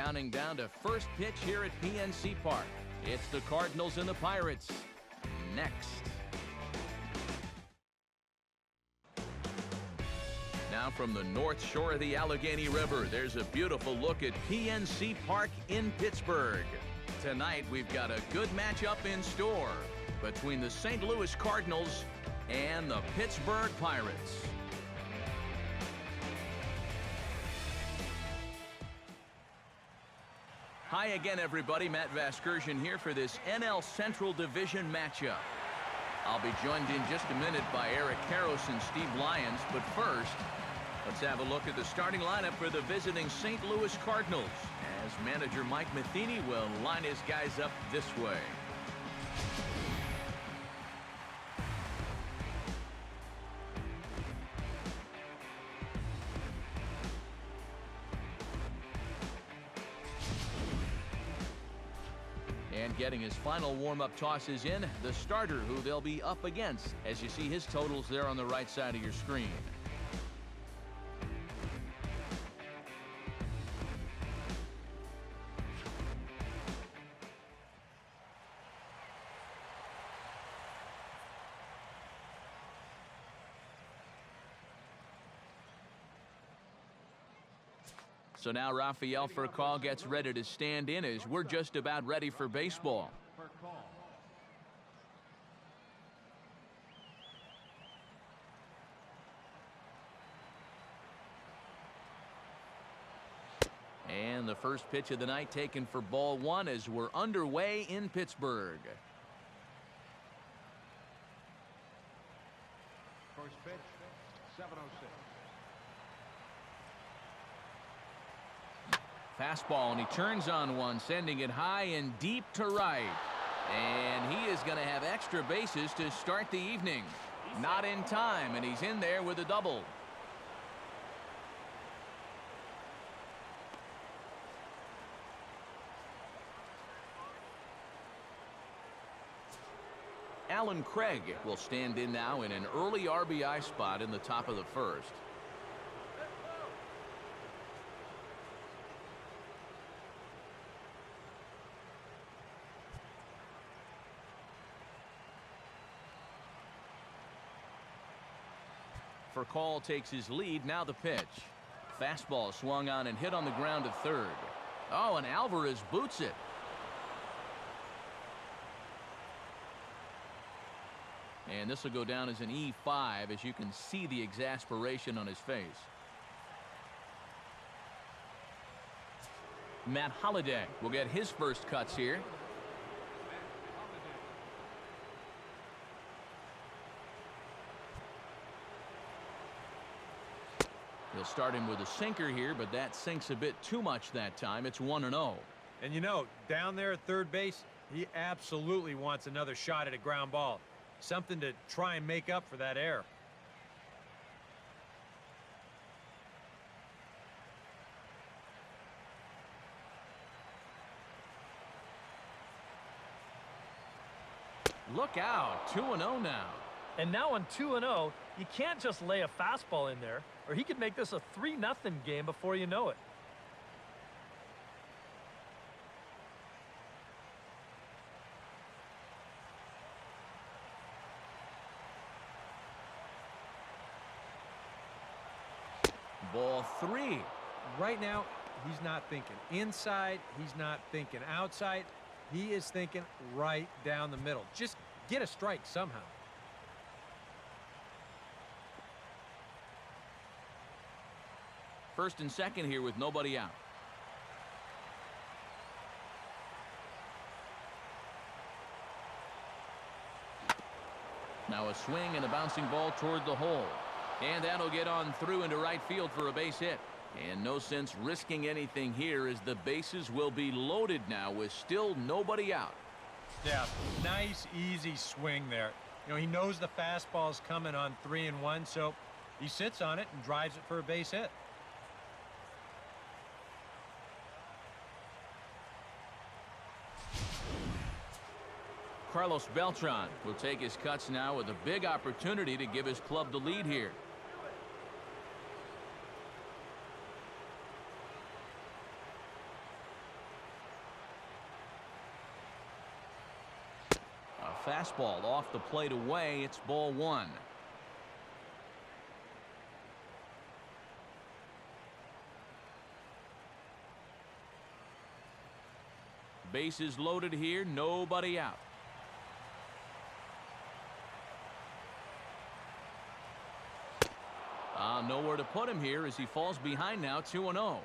counting down to first pitch here at PNC Park. It's the Cardinals and the Pirates. Next. Now from the north shore of the Allegheny River, there's a beautiful look at PNC Park in Pittsburgh. Tonight, we've got a good matchup in store between the St. Louis Cardinals and the Pittsburgh Pirates. Hi again, everybody. Matt Vasgersian here for this NL Central Division matchup. I'll be joined in just a minute by Eric Karros and Steve Lyons, but first, let's have a look at the starting lineup for the visiting St. Louis Cardinals, as manager Mike Matheny will line his guys up this way. And getting his final warm-up tosses in, the starter who they'll be up against, as you see his totals there on the right side of your screen. So now Rafael Furcal gets ready to stand in as we're just about ready for baseball. And the first pitch of the night taken for ball one as we're underway in Pittsburgh. First pitch, 7:06. Fastball, and he turns on one, sending it high and deep to right. And he is going to have extra bases to start the evening. Not in time, and he's in there with a double. Alan Craig will stand in now in an early RBI spot in the top of the first. Furcal takes his lead. Now the pitch. Fastball swung on and hit on the ground to third. Oh, and Alvarez boots it. And this will go down as an E5, as you can see the exasperation on his face. Matt Holliday will get his first cuts here. He'll start him with a sinker here, but that sinks a bit too much that time. It's 1-0. And you know, down there at third base, he absolutely wants another shot at a ground ball. Something to try and make up for that error. Look out, 2-0 now. And now on 2-0, you can't just lay a fastball in there, or he could make this a 3-0 game before you know it. Ball three. Right now, he's not thinking inside. He's not thinking outside. He is thinking right down the middle. Just get a strike somehow. First and second here with nobody out. Now a swing and a bouncing ball toward the hole. And that'll get on through into right field for a base hit. And no sense risking anything here, as the bases will be loaded now with still nobody out. Yeah, nice, easy swing there. You know, he knows the fastball's coming on 3-1, so he sits on it and drives it for a base hit. Carlos Beltran will take his cuts now with a big opportunity to give his club the lead here. fastball off the plate away. It's ball one. Bases loaded here, nobody out. Nowhere to put him here as he falls behind now, 2-0.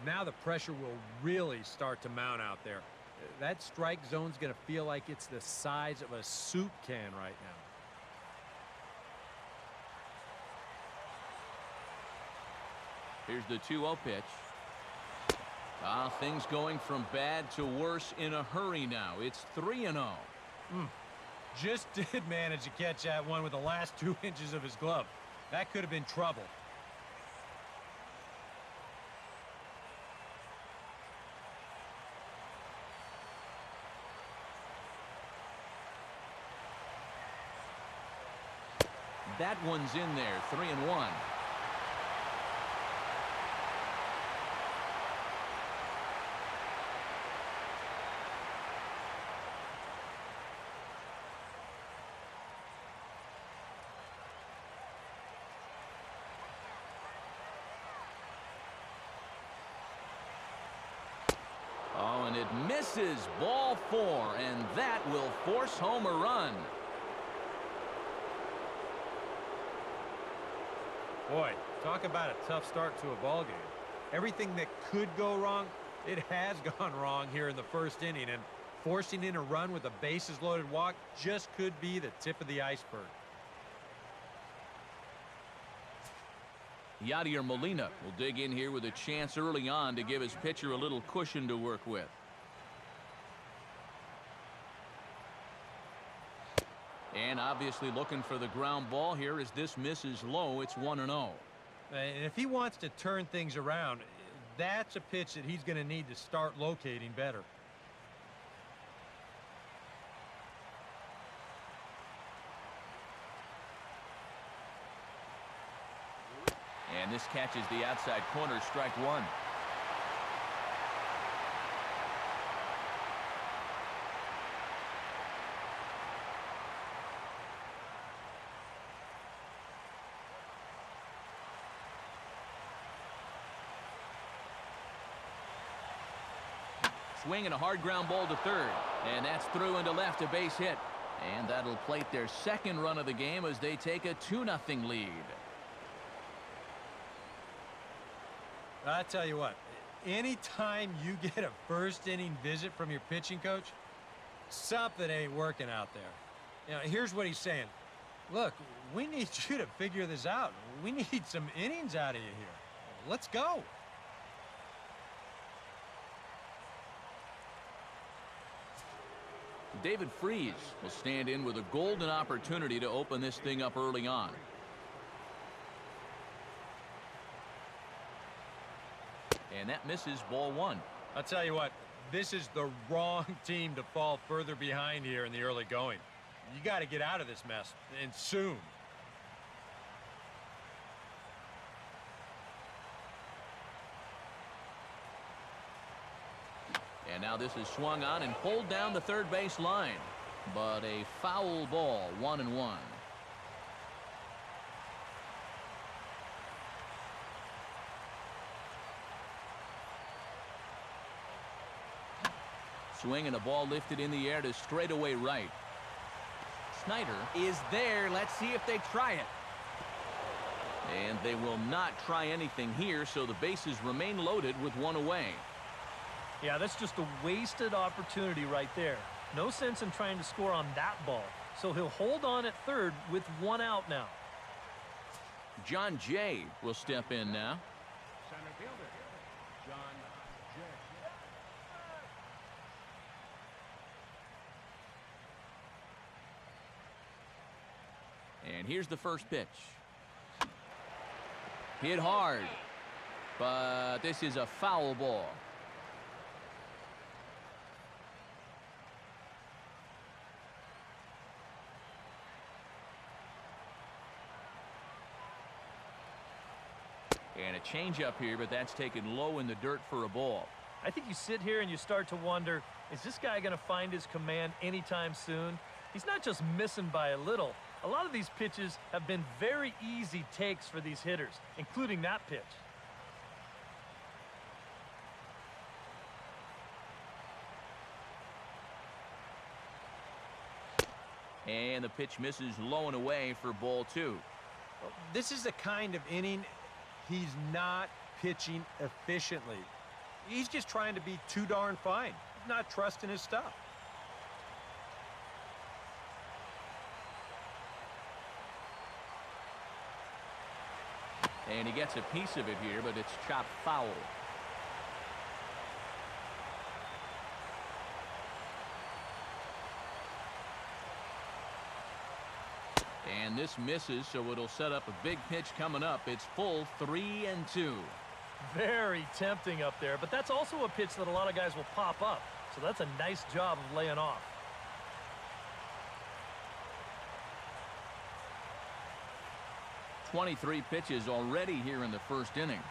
Now the pressure will really start to mount out there. That strike zone's going to feel like it's the size of a soup can right now. Here's the 2-0 pitch. Things going from bad to worse in a hurry now. It's 3-0. Just did manage to catch that one with the last 2 inches of his glove. That could have been trouble. That one's in there, 3-1. Oh, and it misses. Ball 4, and that will force home a run. Boy, talk about a tough start to a ball game. Everything that could go wrong, it has gone wrong here in the first inning, and forcing in a run with a bases-loaded walk just could be the tip of the iceberg. Yadier Molina will dig in here with a chance early on to give his pitcher a little cushion to work with. And obviously looking for the ground ball here as this misses low. It's 1-0. And if he wants to turn things around, that's a pitch that he's going to need to start locating better. And this catches the outside corner, strike one. Swing and a hard ground ball to third. And that's through into left, a base hit. And that'll plate their second run of the game as they take a 2-0 lead. I tell you what, anytime you get a first inning visit from your pitching coach, something ain't working out there. You know, here's what he's saying. Look, we need you to figure this out. We need some innings out of you here. Let's go. David Freese will stand in with a golden opportunity to open this thing up early on. And that misses, ball one. I'll tell you what, this is the wrong team to fall further behind here in the early going. You got to get out of this mess, and soon. And now this is swung on and pulled down the third base line. But a foul ball, 1-1. Swing and a ball lifted in the air to straightaway right. Snyder is there. Let's see if they try it. And they will not try anything here, so the bases remain loaded with one away. Yeah, that's just a wasted opportunity right there. No sense in trying to score on that ball. So he'll hold on at third with one out now. John Jay will step in now. Center fielder, John Jay. And here's the first pitch. Hit hard, but this is a foul ball. And a changeup here, but that's taken low in the dirt for a ball. I think you sit here and you start to wonder, is this guy going to find his command anytime soon? He's not just missing by a little. A lot of these pitches have been very easy takes for these hitters, including that pitch. And the pitch misses low and away for ball 2. This is the kind of inning he's not pitching efficiently. He's just trying to be too darn fine, not trusting his stuff. And he gets a piece of it here, but it's chopped foul. And this misses, so it'll set up a big pitch coming up. It's full 3-2. Very tempting up there, but that's also a pitch that a lot of guys will pop up. So that's a nice job of laying off. "23 pitches already here in the first inning.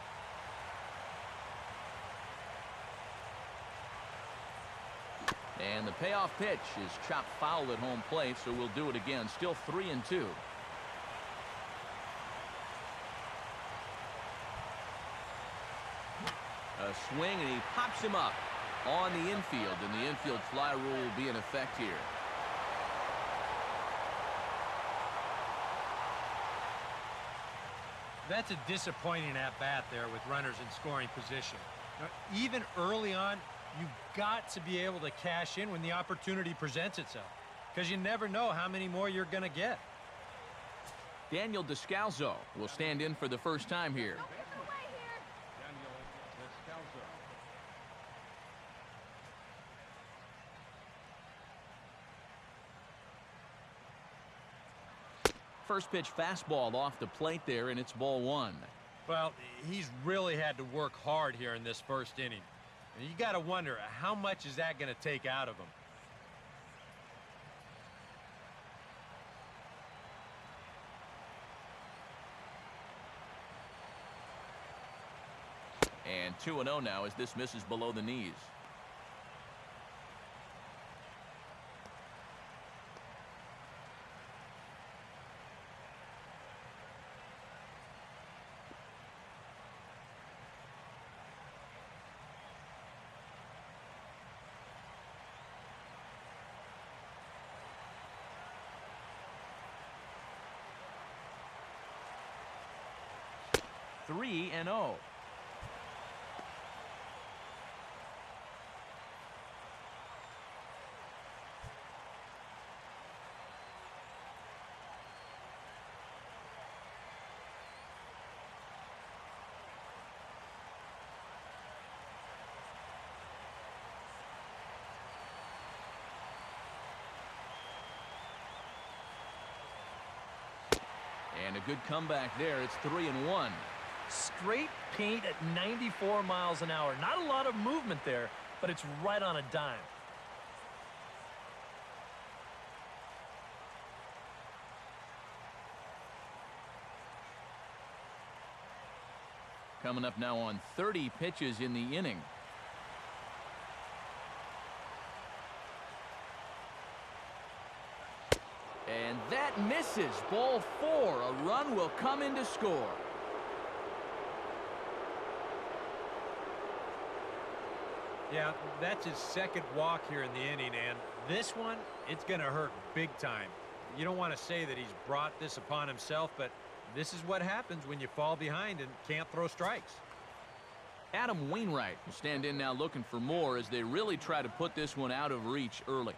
And the payoff pitch is chopped foul at home plate, so we'll do it again. Still 3-2. A swing, and he pops him up on the infield, and the infield fly rule will be in effect here. That's a disappointing at-bat there with runners in scoring position. Now, even early on, you've got to be able to cash in when the opportunity presents itself, because you never know how many more you're going to get. Daniel Descalzo will stand in for the first time here. Daniel Descalzo. First pitch fastball off the plate there, and it's ball 1. Well, he's really had to work hard here in this first inning. And you got to wonder, how much is that going to take out of him? And 2-0 now as this misses below the knees. Three and 0. And a good comeback there. It's 3-1. Straight paint at 94 miles an hour. Not a lot of movement there, but it's right on a dime. Coming up now on 30 pitches in the inning. And that misses. Ball 4. A run will come in to score. Yeah, that's his second walk here in the inning, and this one, it's going to hurt big time. You don't want to say that he's brought this upon himself, but this is what happens when you fall behind and can't throw strikes. Adam Wainwright will stand in now looking for more as they really try to put this one out of reach early.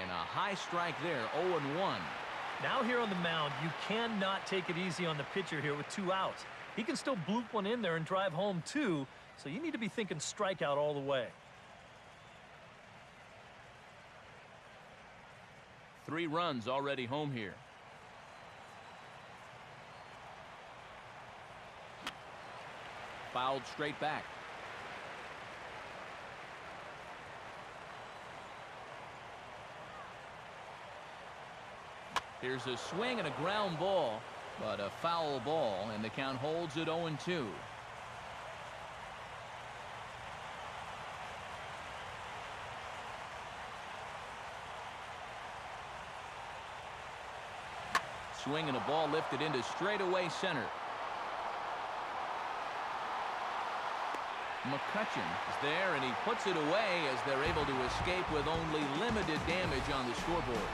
And a high strike there, 0-1. Now here on the mound, you cannot take it easy on the pitcher here with 2 outs. He can still bloop one in there and drive home 2, so you need to be thinking strikeout all the way. 3 runs already home here. Fouled straight back. Here's a swing and a ground ball. But a foul ball, and the count holds at 0-2. Swing and a ball lifted into straightaway center. McCutcheon is there, and he puts it away as they're able to escape with only limited damage on the scoreboard.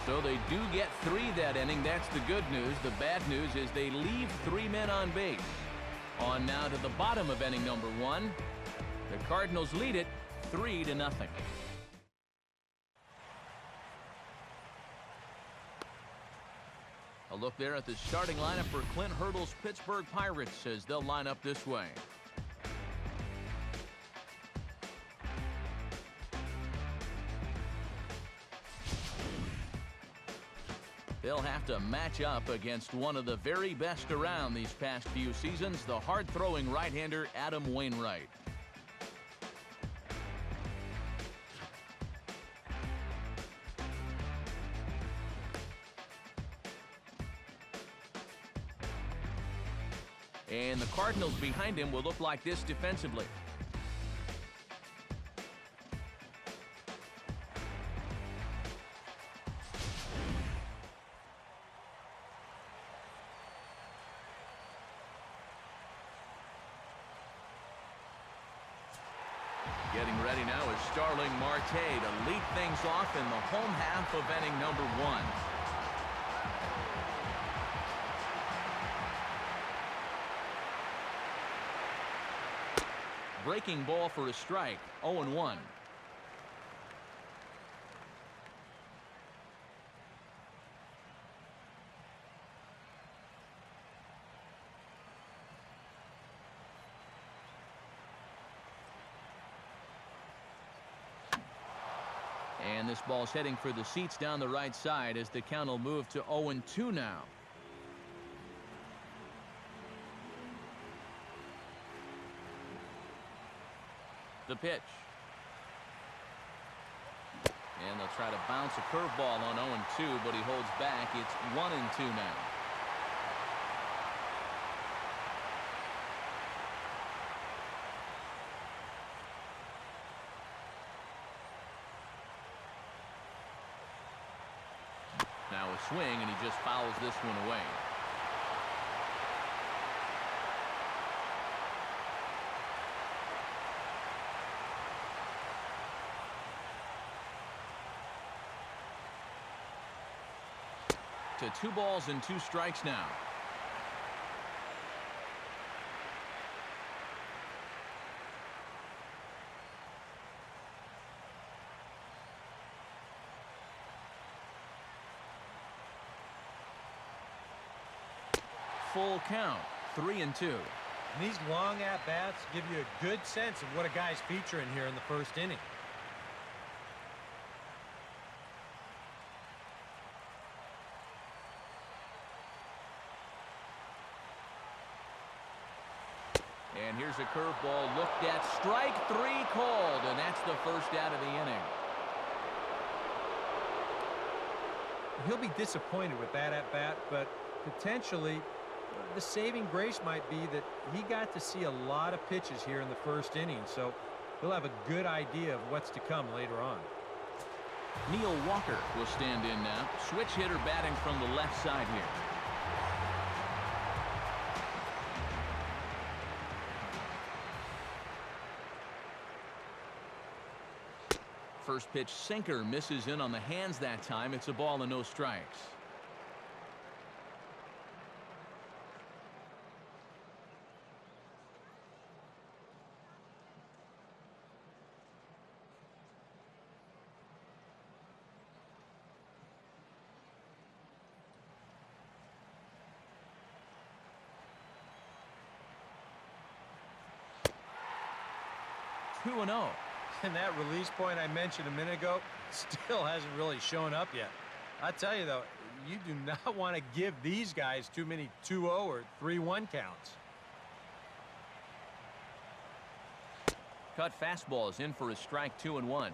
So they do get 3 that inning. That's the good news. The bad news is they leave 3 men on base. On now to the bottom of inning number 1. The Cardinals lead it 3-0. A look there at the starting lineup for Clint Hurdle's Pittsburgh Pirates as they'll line up this way. They'll have to match up against one of the very best around these past few seasons, the hard-throwing right-hander Adam Wainwright. And the Cardinals behind him will look like this defensively. Getting ready now is Starling Marte to lead things off in the home half of inning number 1. Breaking ball for a strike, 0-1. And this ball's heading for the seats down the right side as the count will move to 0-2 now. The pitch. And they'll try to bounce a curveball on 0-2, but he holds back. It's 1-2 now. Now a swing, and he just fouls this one away. To 2 balls and 2 strikes now. Full count, 3-2. And these long at-bats give you a good sense of what a guy's featuring here in the first inning. And here's a curveball looked at. Strike 3 called, and that's the first out of the inning. He'll be disappointed with that at-bat, but potentially the saving grace might be that he got to see a lot of pitches here in the first inning, so he'll have a good idea of what's to come later on. Neil Walker will stand in now. Switch hitter batting from the left side here. First pitch sinker misses in on the hands that time. It's a ball and no strikes. Two and 0. And that release point I mentioned a minute ago still hasn't really shown up yet. I tell you, though, you do not want to give these guys too many 2-0 or 3-1 counts. Cut fastball is in for a strike, 2-1.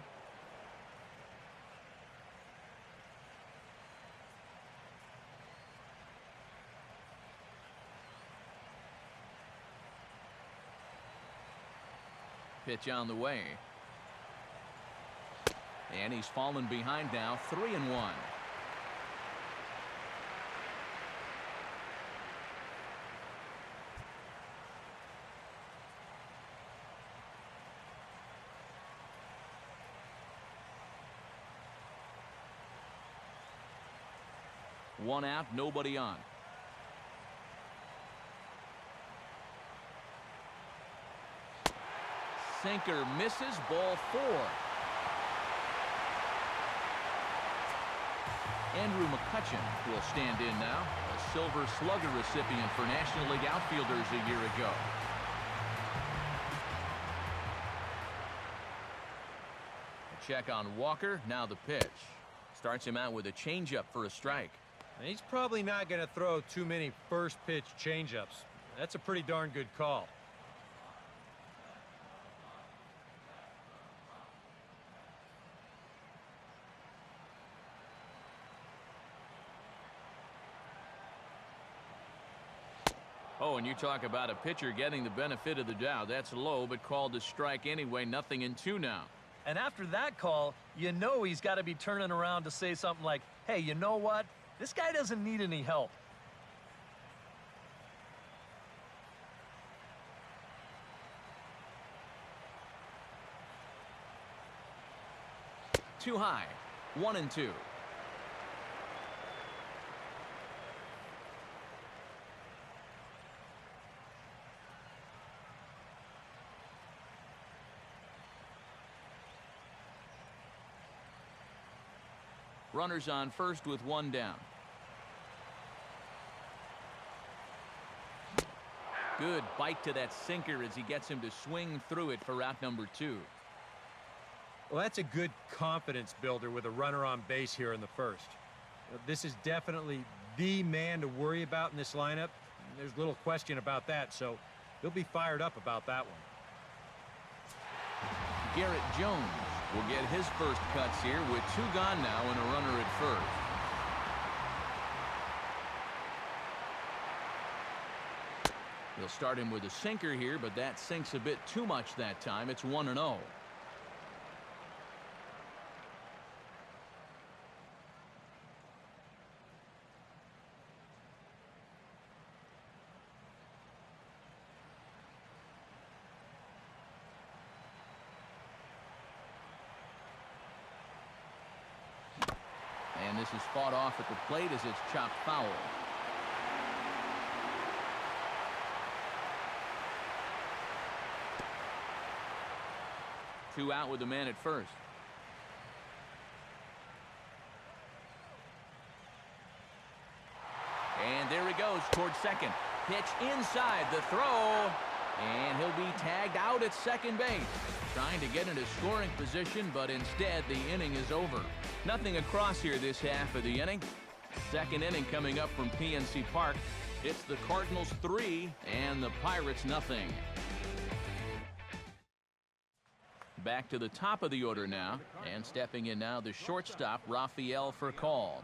Pitch on the way. And he's fallen behind now, 3-1. One out, nobody on. Sinker misses, ball 4. Andrew McCutcheon will stand in now, a Silver Slugger recipient for National League outfielders a year ago. A check on Walker, now the pitch. Starts him out with a changeup for a strike. He's probably not going to throw too many first pitch changeups. That's a pretty darn good call. Oh, and you talk about a pitcher getting the benefit of the doubt. That's low, but called a strike anyway. 0-2 now. And after that call, you know he's got to be turning around to say something like, hey, you know what? This guy doesn't need any help. Too high. 1-2. Runners on first with one down. Good bite to that sinker as he gets him to swing through it for out number 2. Well, that's a good confidence builder with a runner on base here in the first. This is definitely the man to worry about in this lineup. There's little question about that, so he'll be fired up about that one. Garrett Jones will get his first cuts here with 2 gone now and a runner at first. He'll start him with a sinker here, but that sinks a bit too much that time. It's 1-0. And this is fought off at the plate as it's chopped foul. Two out with the man at first. And there he goes towards second. Pitch inside the throw. And he'll be tagged out at second base. Trying to get into scoring position, but instead the inning is over. Nothing across here this half of the inning. Second inning coming up from PNC Park. It's the Cardinals 3 and the Pirates nothing. Back to the top of the order now, and stepping in now the shortstop Rafael Furcal.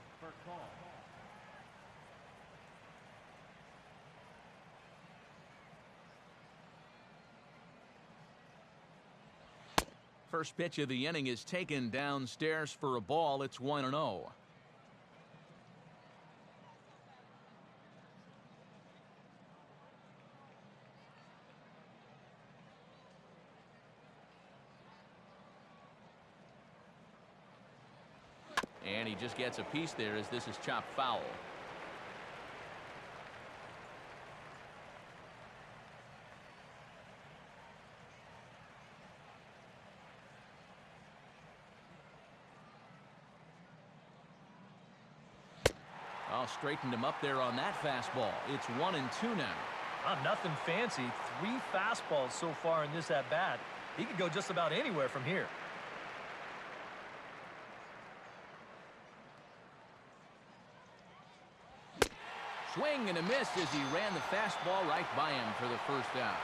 First pitch of the inning is taken downstairs for a ball. It's 1-0. And he just gets a piece there as this is chopped foul. Oh, straightened him up there on that fastball. It's 1-2 now. Nothing fancy. 3 fastballs so far in this at-bat. He could go just about anywhere from here. Swing and a miss as he ran the fastball right by him for the first out.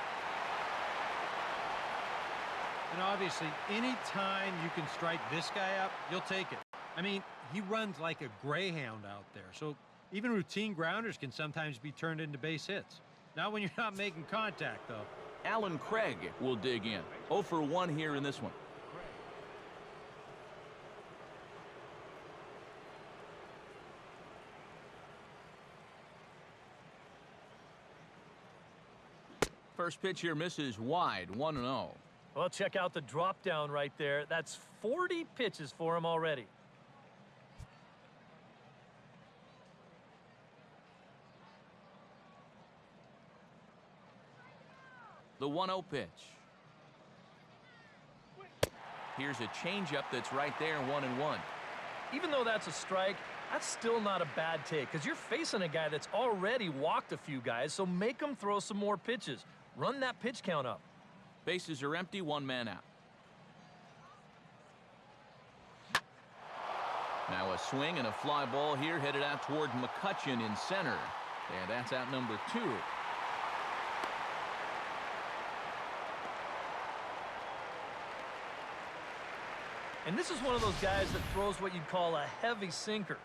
And obviously, any time you can strike this guy up, you'll take it. I mean, he runs like a greyhound out there, so even routine grounders can sometimes be turned into base hits. Not when you're not making contact, though. Alan Craig will dig in. 0 for 1 here in this one. First pitch here misses wide, 1-0. Well, check out the drop down right there. That's 40 pitches for him already. The 1-0 pitch. Here's a changeup that's right there, 1-1. Even though that's a strike, that's still not a bad take because you're facing a guy that's already walked a few guys, so make him throw some more pitches. Run that pitch count up. Bases are empty, 1 man out. Now a swing and a fly ball here headed out toward McCutchen in center. And that's out number 2. And this is one of those guys that throws what you'd call a heavy sinker.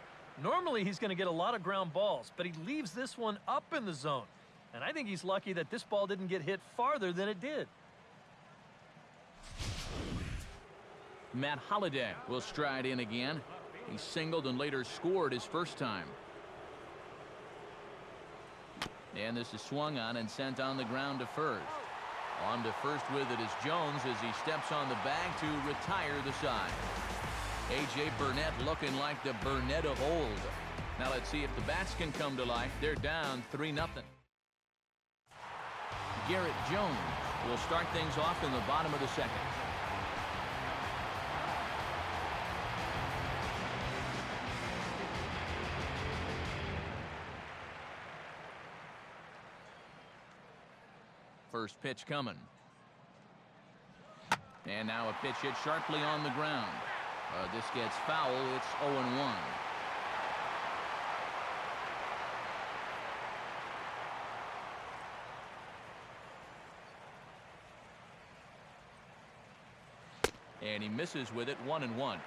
Normally he's going to get a lot of ground balls, but he leaves this one up in the zone. And I think he's lucky that this ball didn't get hit farther than it did. Matt Holliday will stride in again. He singled and later scored his first time. And this is swung on and sent on the ground to first. On to first with it is Jones as he steps on the bag to retire the side. A.J. Burnett looking like the Burnett of old. Now let's see if the bats can come to life. They're down 3-0. Garrett Jones will start things off in the bottom of the second. First pitch coming. And now a pitch hit sharply on the ground. This gets foul. It's 0-1. And he misses with it, 1-1.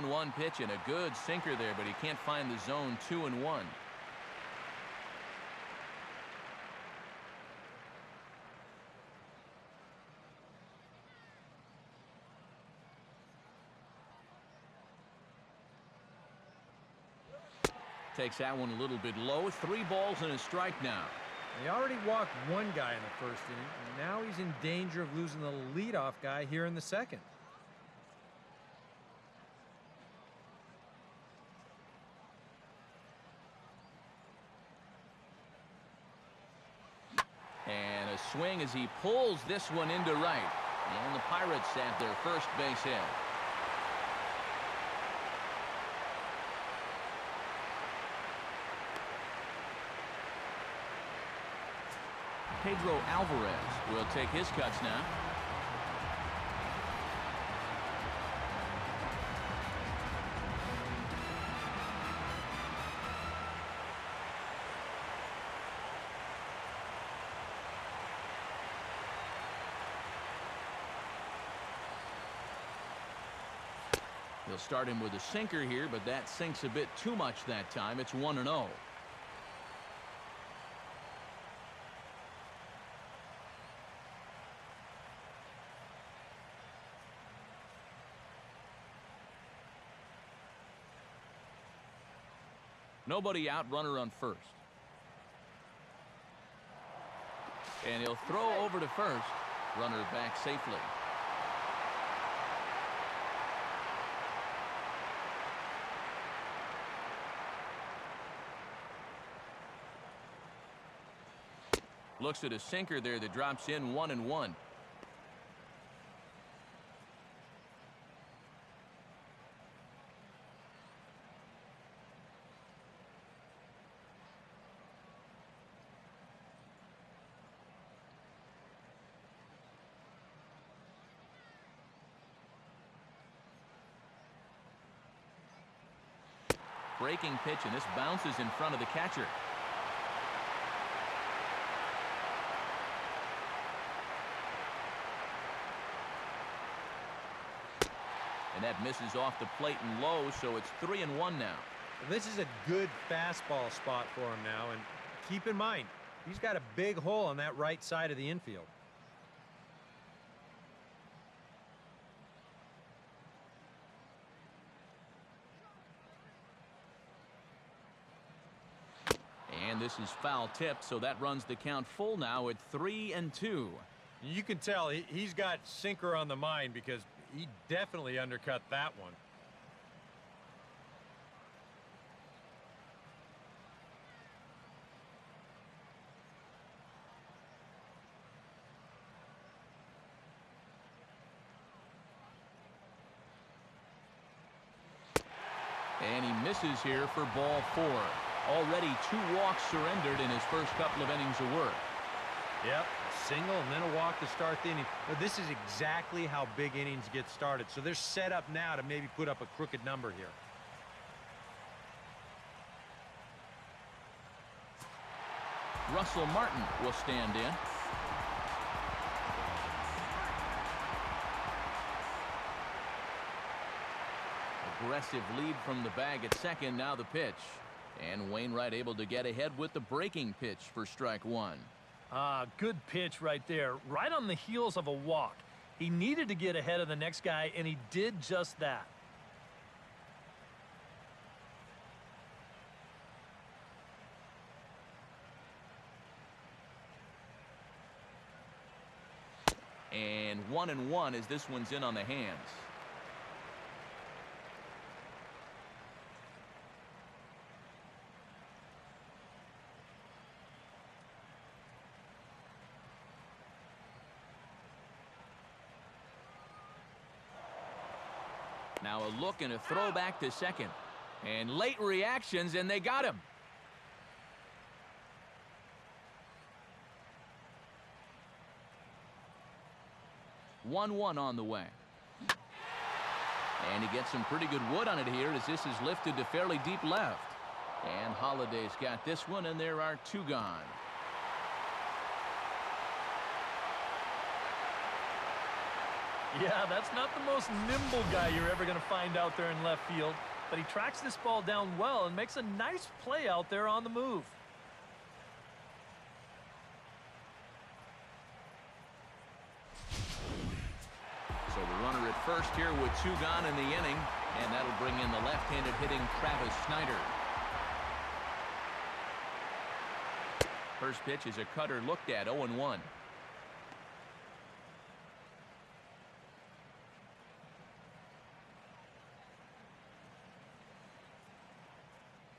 One pitch and a good sinker there, but he can't find the zone. 2-1. Takes that one a little bit low. 3 balls and a strike now. He already walked one guy in the first inning, and now he's in danger of losing the leadoff guy here in the second. And a swing as he pulls this one into right. And the Pirates have their first base hit. Pedro Alvarez will take his cuts now. They'll start him with a sinker here, but that sinks a bit too much that time. It's 1-0. Nobody out, runner on first. And he'll throw over to first. Runner back safely. Looks at a sinker there that drops in, 1-1. Breaking pitch, and this bounces in front of the catcher. And that misses off the plate and low, so it's 3-1 now. This is a good fastball spot for him now, and keep in mind, he's got a big hole on that right side of the infield. And this is foul tip, so that runs the count full now at 3-2. You can tell he's got sinker on the mind because he definitely undercut that one. And he misses here for ball 4. Already 2 walks surrendered in his first couple of innings of work. Yep, a single and then a walk to start the inning. But this is exactly how big innings get started. So they're set up now to maybe put up a crooked number here. Russell Martin will stand in. Aggressive lead from the bag at second. Now the pitch. And Wainwright able to get ahead with the breaking pitch for strike 1. Good pitch right there. Right on the heels of a walk. He needed to get ahead of the next guy, and he did just that. And 1-1 as this one's in on the hands. Now a look and a throw back to second. And late reactions, and they got him. One on the way. And he gets some pretty good wood on it here as this is lifted to fairly deep left. And Holliday's got this one, and there are 2 gone. Yeah, that's not the most nimble guy you're ever going to find out there in left field. But he tracks this ball down well and makes a nice play out there on the move. So the runner at first here with 2 gone in the inning. And that'll bring in the left-handed hitting Travis Snyder. First pitch is a cutter looked at, 0-1.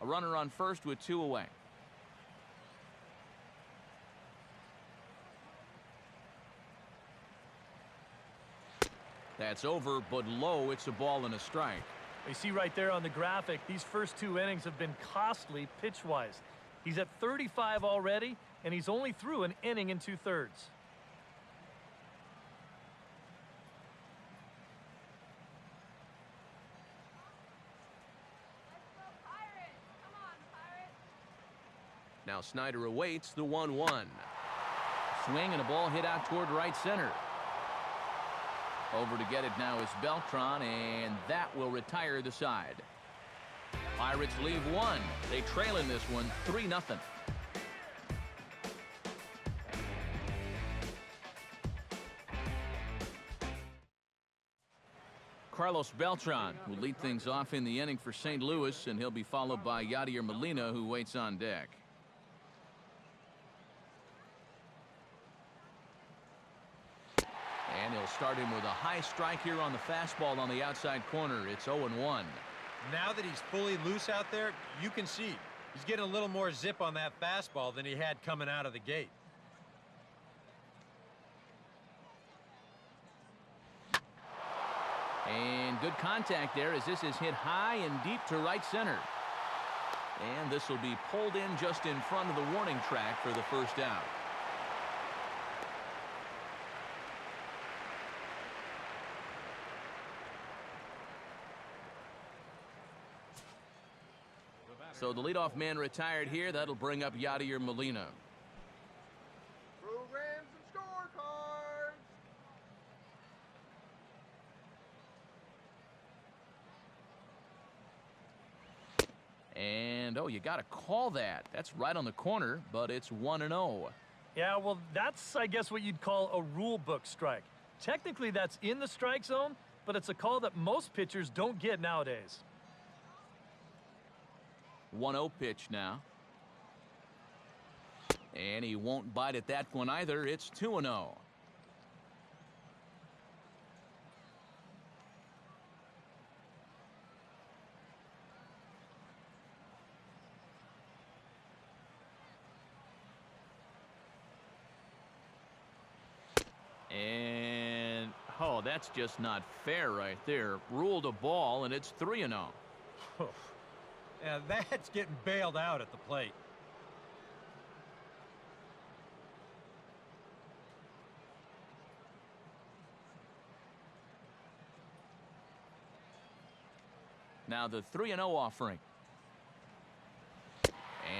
A runner on first with 2 away. That's over, but low. It's a ball and a strike. You see right there on the graphic, these first 2 innings have been costly pitch-wise. He's at 35 already, and he's only through an inning and 2/3. Now Snyder awaits the 1-1. Swing and a ball hit out toward right center. Over to get it now is Beltran, and that will retire the side. Pirates leave 1. They trail in this one 3-0. Carlos Beltran will lead things off in the inning for St. Louis, and he'll be followed by Yadier Molina, who waits on deck. And he'll start him with a high strike here on the fastball on the outside corner. It's 0-1. Now that he's fully loose out there, you can see he's getting a little more zip on that fastball than he had coming out of the gate. And good contact there as this is hit high and deep to right center. And this will be pulled in just in front of the warning track for the first out. So the leadoff man retired here. That'll bring up Yadier Molina. Programs and scorecards. And, oh, you got to call that. That's right on the corner, but it's 1-0. Yeah, well, that's, I guess, what you'd call a rule book strike. Technically, that's in the strike zone, but it's a call that most pitchers don't get nowadays. 1-0 pitch now. And he won't bite at that one either. It's 2-0. And, oh, that's just not fair right there. Ruled a ball, and it's 3-0. Yeah, that's getting bailed out at the plate. Now the 3-0 offering.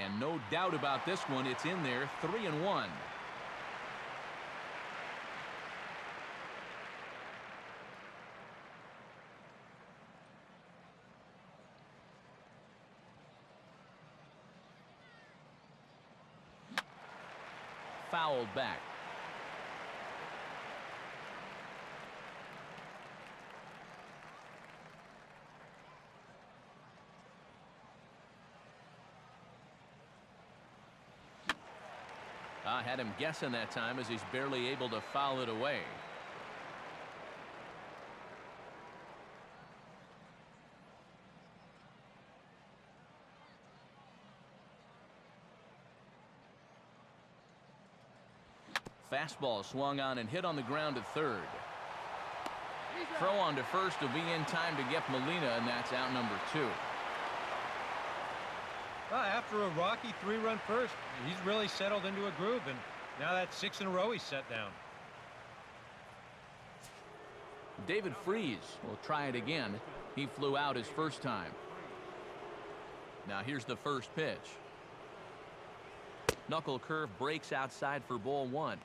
And no doubt about this one, it's in there, 3-1. Fouled back. I had him guessing that time as he's barely able to foul it away. Fastball swung on and hit on the ground at third. Throw on to first will be in time to get Molina, and that's out number 2. After a rocky 3-run first, he's really settled into a groove, and now that's 6 in a row he's set down. David Freese will try it again. He flew out his first time. Now here's the first pitch. Knuckle curve breaks outside for ball 1.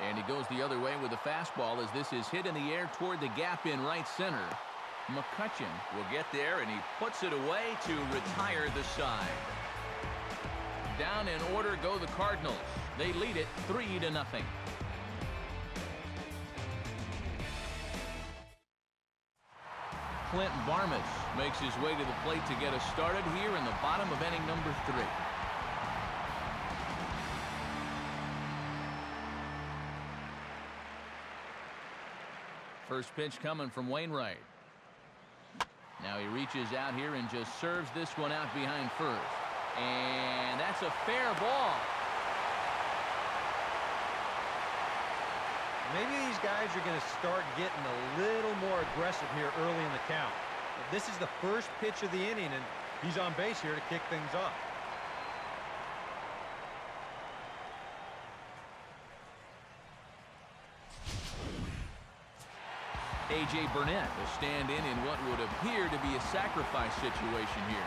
And he goes the other way with a fastball as this is hit in the air toward the gap in right center. McCutchen will get there, and he puts it away to retire the side. Down in order go the Cardinals. They lead it 3-0. Clint Barmas makes his way to the plate to get us started here in the bottom of inning number 3. First pitch coming from Wainwright. Now he reaches out here and just serves this one out behind first. And that's a fair ball. Maybe these guys are going to start getting a little more aggressive here early in the count. This is the first pitch of the inning, and he's on base here to kick things off. A.J. Burnett will stand in what would appear to be a sacrifice situation here.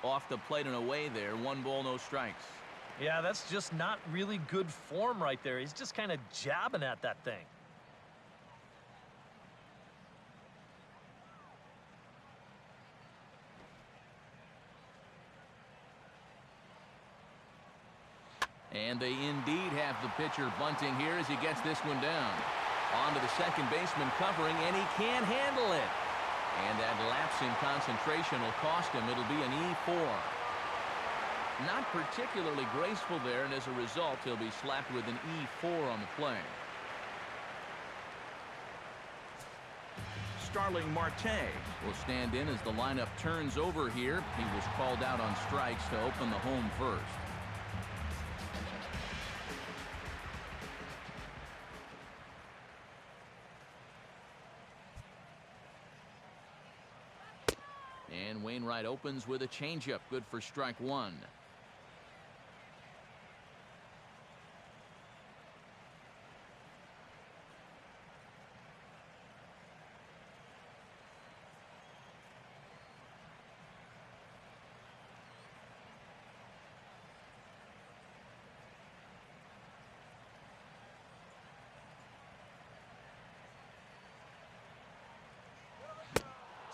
Off the plate and away there. 1 ball, no strikes. Yeah, that's just not really good form right there. He's just kind of jabbing at that thing. And they indeed have the pitcher bunting here as he gets this one down. On to the second baseman covering, and he can't handle it. And that lapse in concentration will cost him. It'll be an E4. Not particularly graceful there, and as a result, he'll be slapped with an E4 on the play. Starling Marte will stand in as the lineup turns over here. He was called out on strikes to open the home first. And Wainwright opens with a changeup, good for strike one.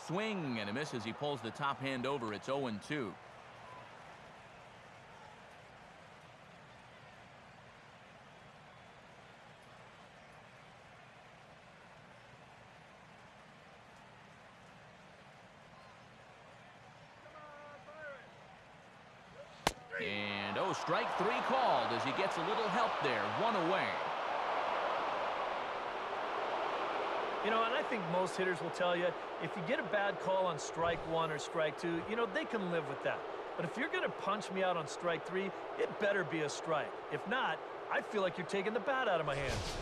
Swing and a miss as he pulls the top hand over. It's 0-2. And strike three called as he gets a little help there. One away. You know, and I think most hitters will tell you, if you get a bad call on strike one or strike two, you know, they can live with that. But if you're going to punch me out on strike three, it better be a strike. If not, I feel like you're taking the bat out of my hands.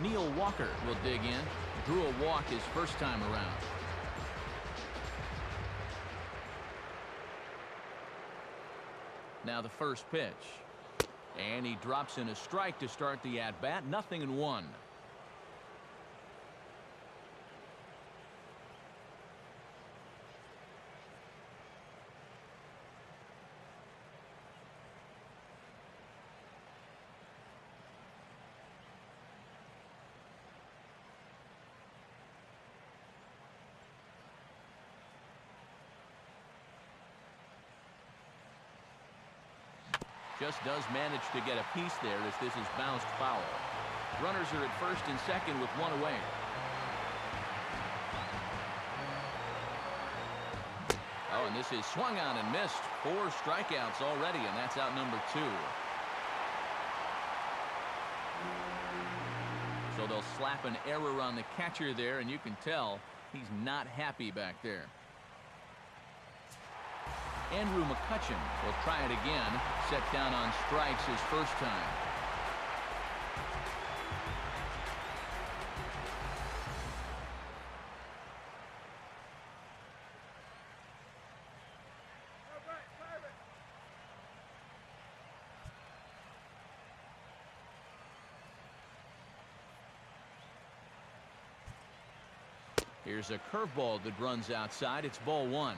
Neil Walker will dig in. Drew a walk his first time around. Now the first pitch. And he drops in a strike to start the at-bat. 0-1. Just does manage to get a piece there as this is bounced foul. Runners are at first and second with one away. Oh, and this is swung on and missed. 4 strikeouts already, and that's out number 2. So they'll slap an error on the catcher there, and you can tell he's not happy back there. Andrew McCutcheon will try it again. Set down on strikes his first time. Here's a curveball that runs outside. It's ball 1.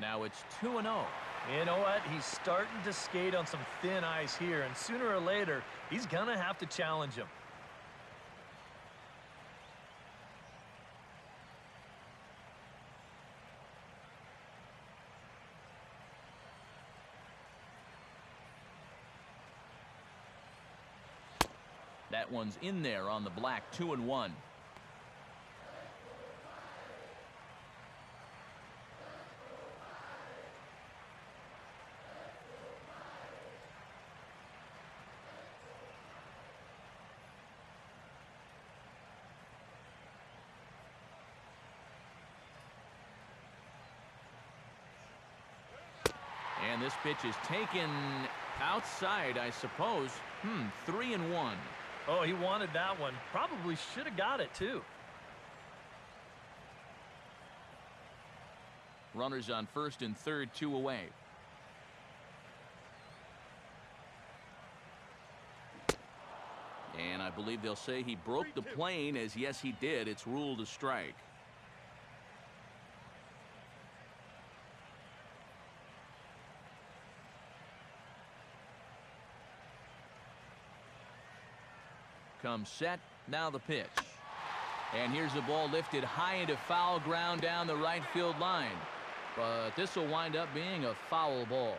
Now it's 2-0. You know what? He's starting to skate on some thin ice here, and sooner or later, he's going to have to challenge him. That one's in there on the black. 2-1. And this pitch is taken outside, I suppose. 3-1. Oh, he wanted that one. Probably should have got it, too. Runners on first and third, 2 away. And I believe they'll say he broke the plane, as yes, he did. It's ruled a strike. Comes set. Now the pitch. And here's a ball lifted high into foul ground down the right field line. But this will wind up being a foul ball.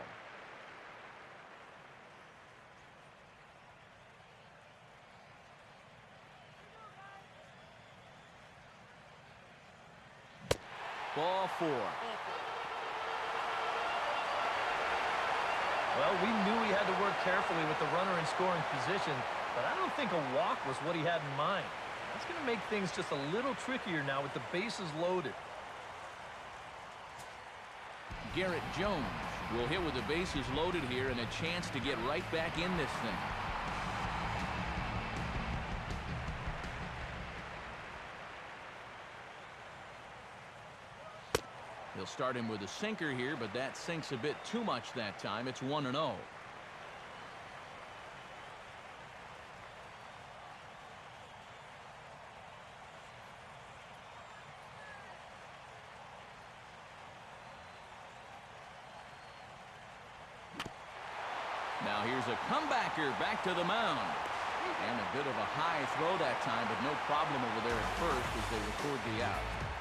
Ball 4. Well, we knew he had to work carefully with the runner in scoring position, but I don't think a walk was what he had in mind. That's going to make things just a little trickier now with the bases loaded. Garrett Jones will hit with the bases loaded here and a chance to get right back in this thing. He'll start him with a sinker here, but that sinks a bit too much that time. It's 1-0. Now here's a comebacker back to the mound. And a bit of a high throw that time, but no problem over there at first as they record the out.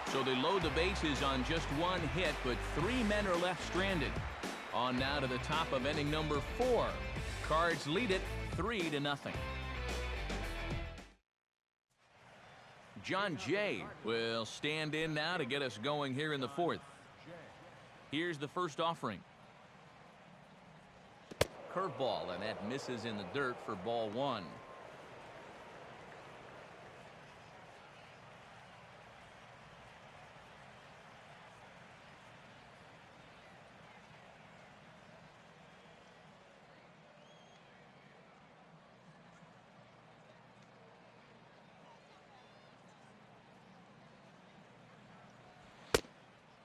So they load the bases on just one hit, but 3 men are left stranded. On now to the top of inning number 4. Cards lead it 3-0. John Jay will stand in now to get us going here in the 4th. Here's the first offering. Curveball, and that misses in the dirt for ball 1.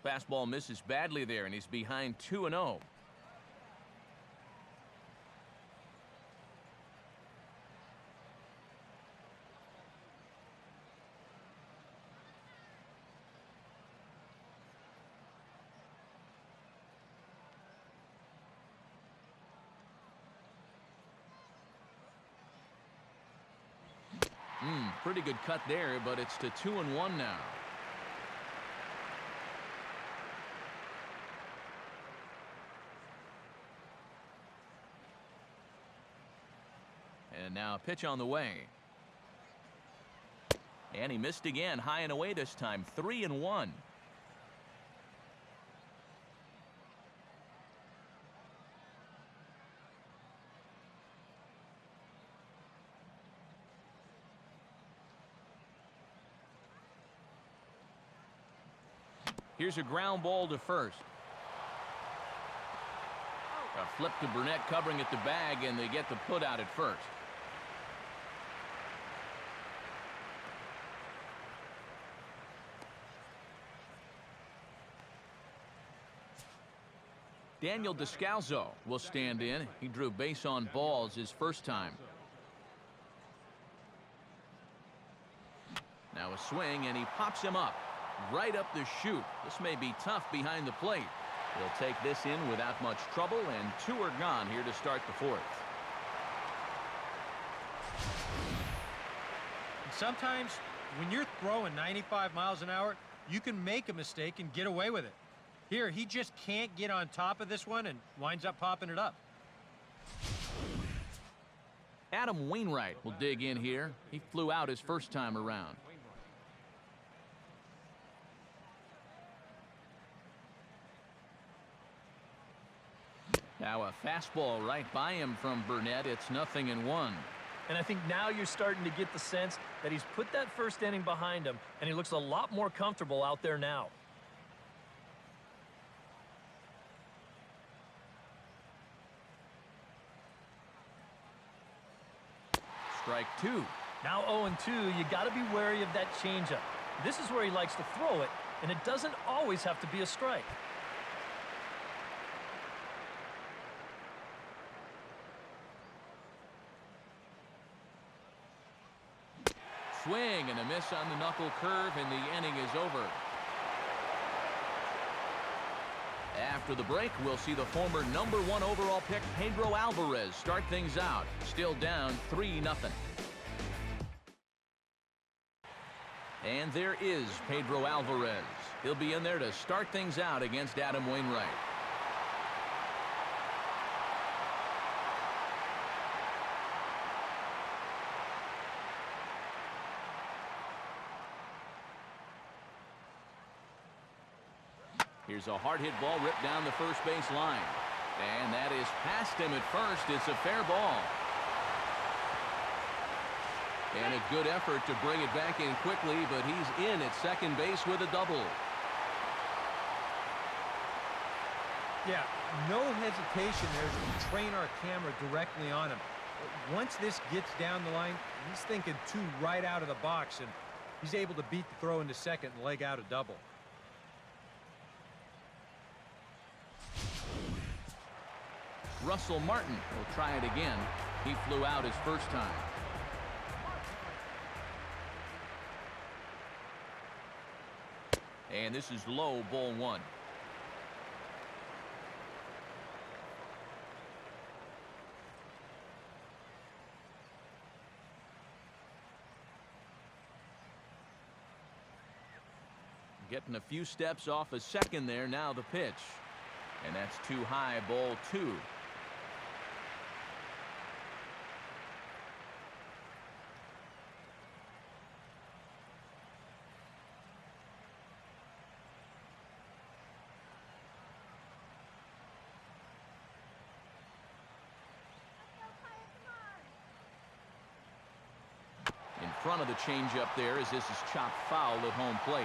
Fastball misses badly there, and he's behind 2-0. Pretty good cut there, but it's to 2-1 now. And now a pitch on the way. And he missed again, high and away this time, 3-1. Here's a ground ball to first. A flip to Burnett covering at the bag, and they get the put out at first. Daniel Descalzo will stand in. He drew base on balls his first time. Now a swing, and he pops him up. Right up the chute. This may be tough behind the plate. He'll take this in without much trouble, and 2 are gone here to start the 4th. Sometimes when you're throwing 95 miles an hour, you can make a mistake and get away with it. Here, he just can't get on top of this one and winds up popping it up. Adam Wainwright will dig in here. He flew out his first time around. Now a fastball right by him from Burnett. It's 0-1. And I think now you're starting to get the sense that he's put that first inning behind him, and he looks a lot more comfortable out there now. Strike 2. Now 0-2, you got to be wary of that changeup. This is where he likes to throw it, and it doesn't always have to be a strike. Swing and a miss on the knuckle curve, and the inning is over. After the break, we'll see the former #1 overall pick Pedro Alvarez start things out. Still down 3-0. And there is Pedro Alvarez. He'll be in there to start things out against Adam Wainwright. Here's a hard hit ball ripped down the first base line. And that is past him at first. It's a fair ball. And a good effort to bring it back in quickly, but he's in at second base with a double. Yeah, no hesitation there as we train our camera directly on him. Once this gets down the line, he's thinking 2 right out of the box, and he's able to beat the throw into second and leg out a double. Russell Martin will try it again. He flew out his first time. And this is low, ball 1. Getting a few steps off a second there. Now the pitch. And that's too high, ball 2. In front of the changeup there as this is chopped foul at home plate.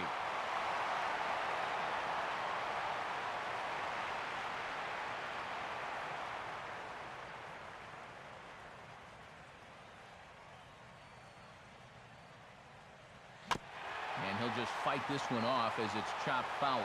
And he'll just fight this one off as it's chopped foul.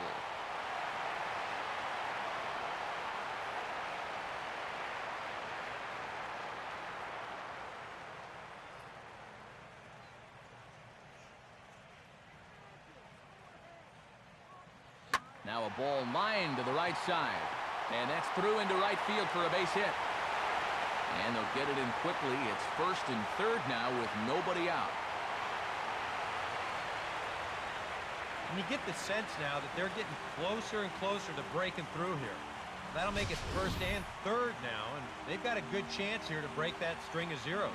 Now a ball lined to the right side. And that's through into right field for a base hit. And they'll get it in quickly. It's first and third now with nobody out. And you get the sense now that they're getting closer and closer to breaking through here. That'll make it first and third now, and they've got a good chance here to break that string of zeros.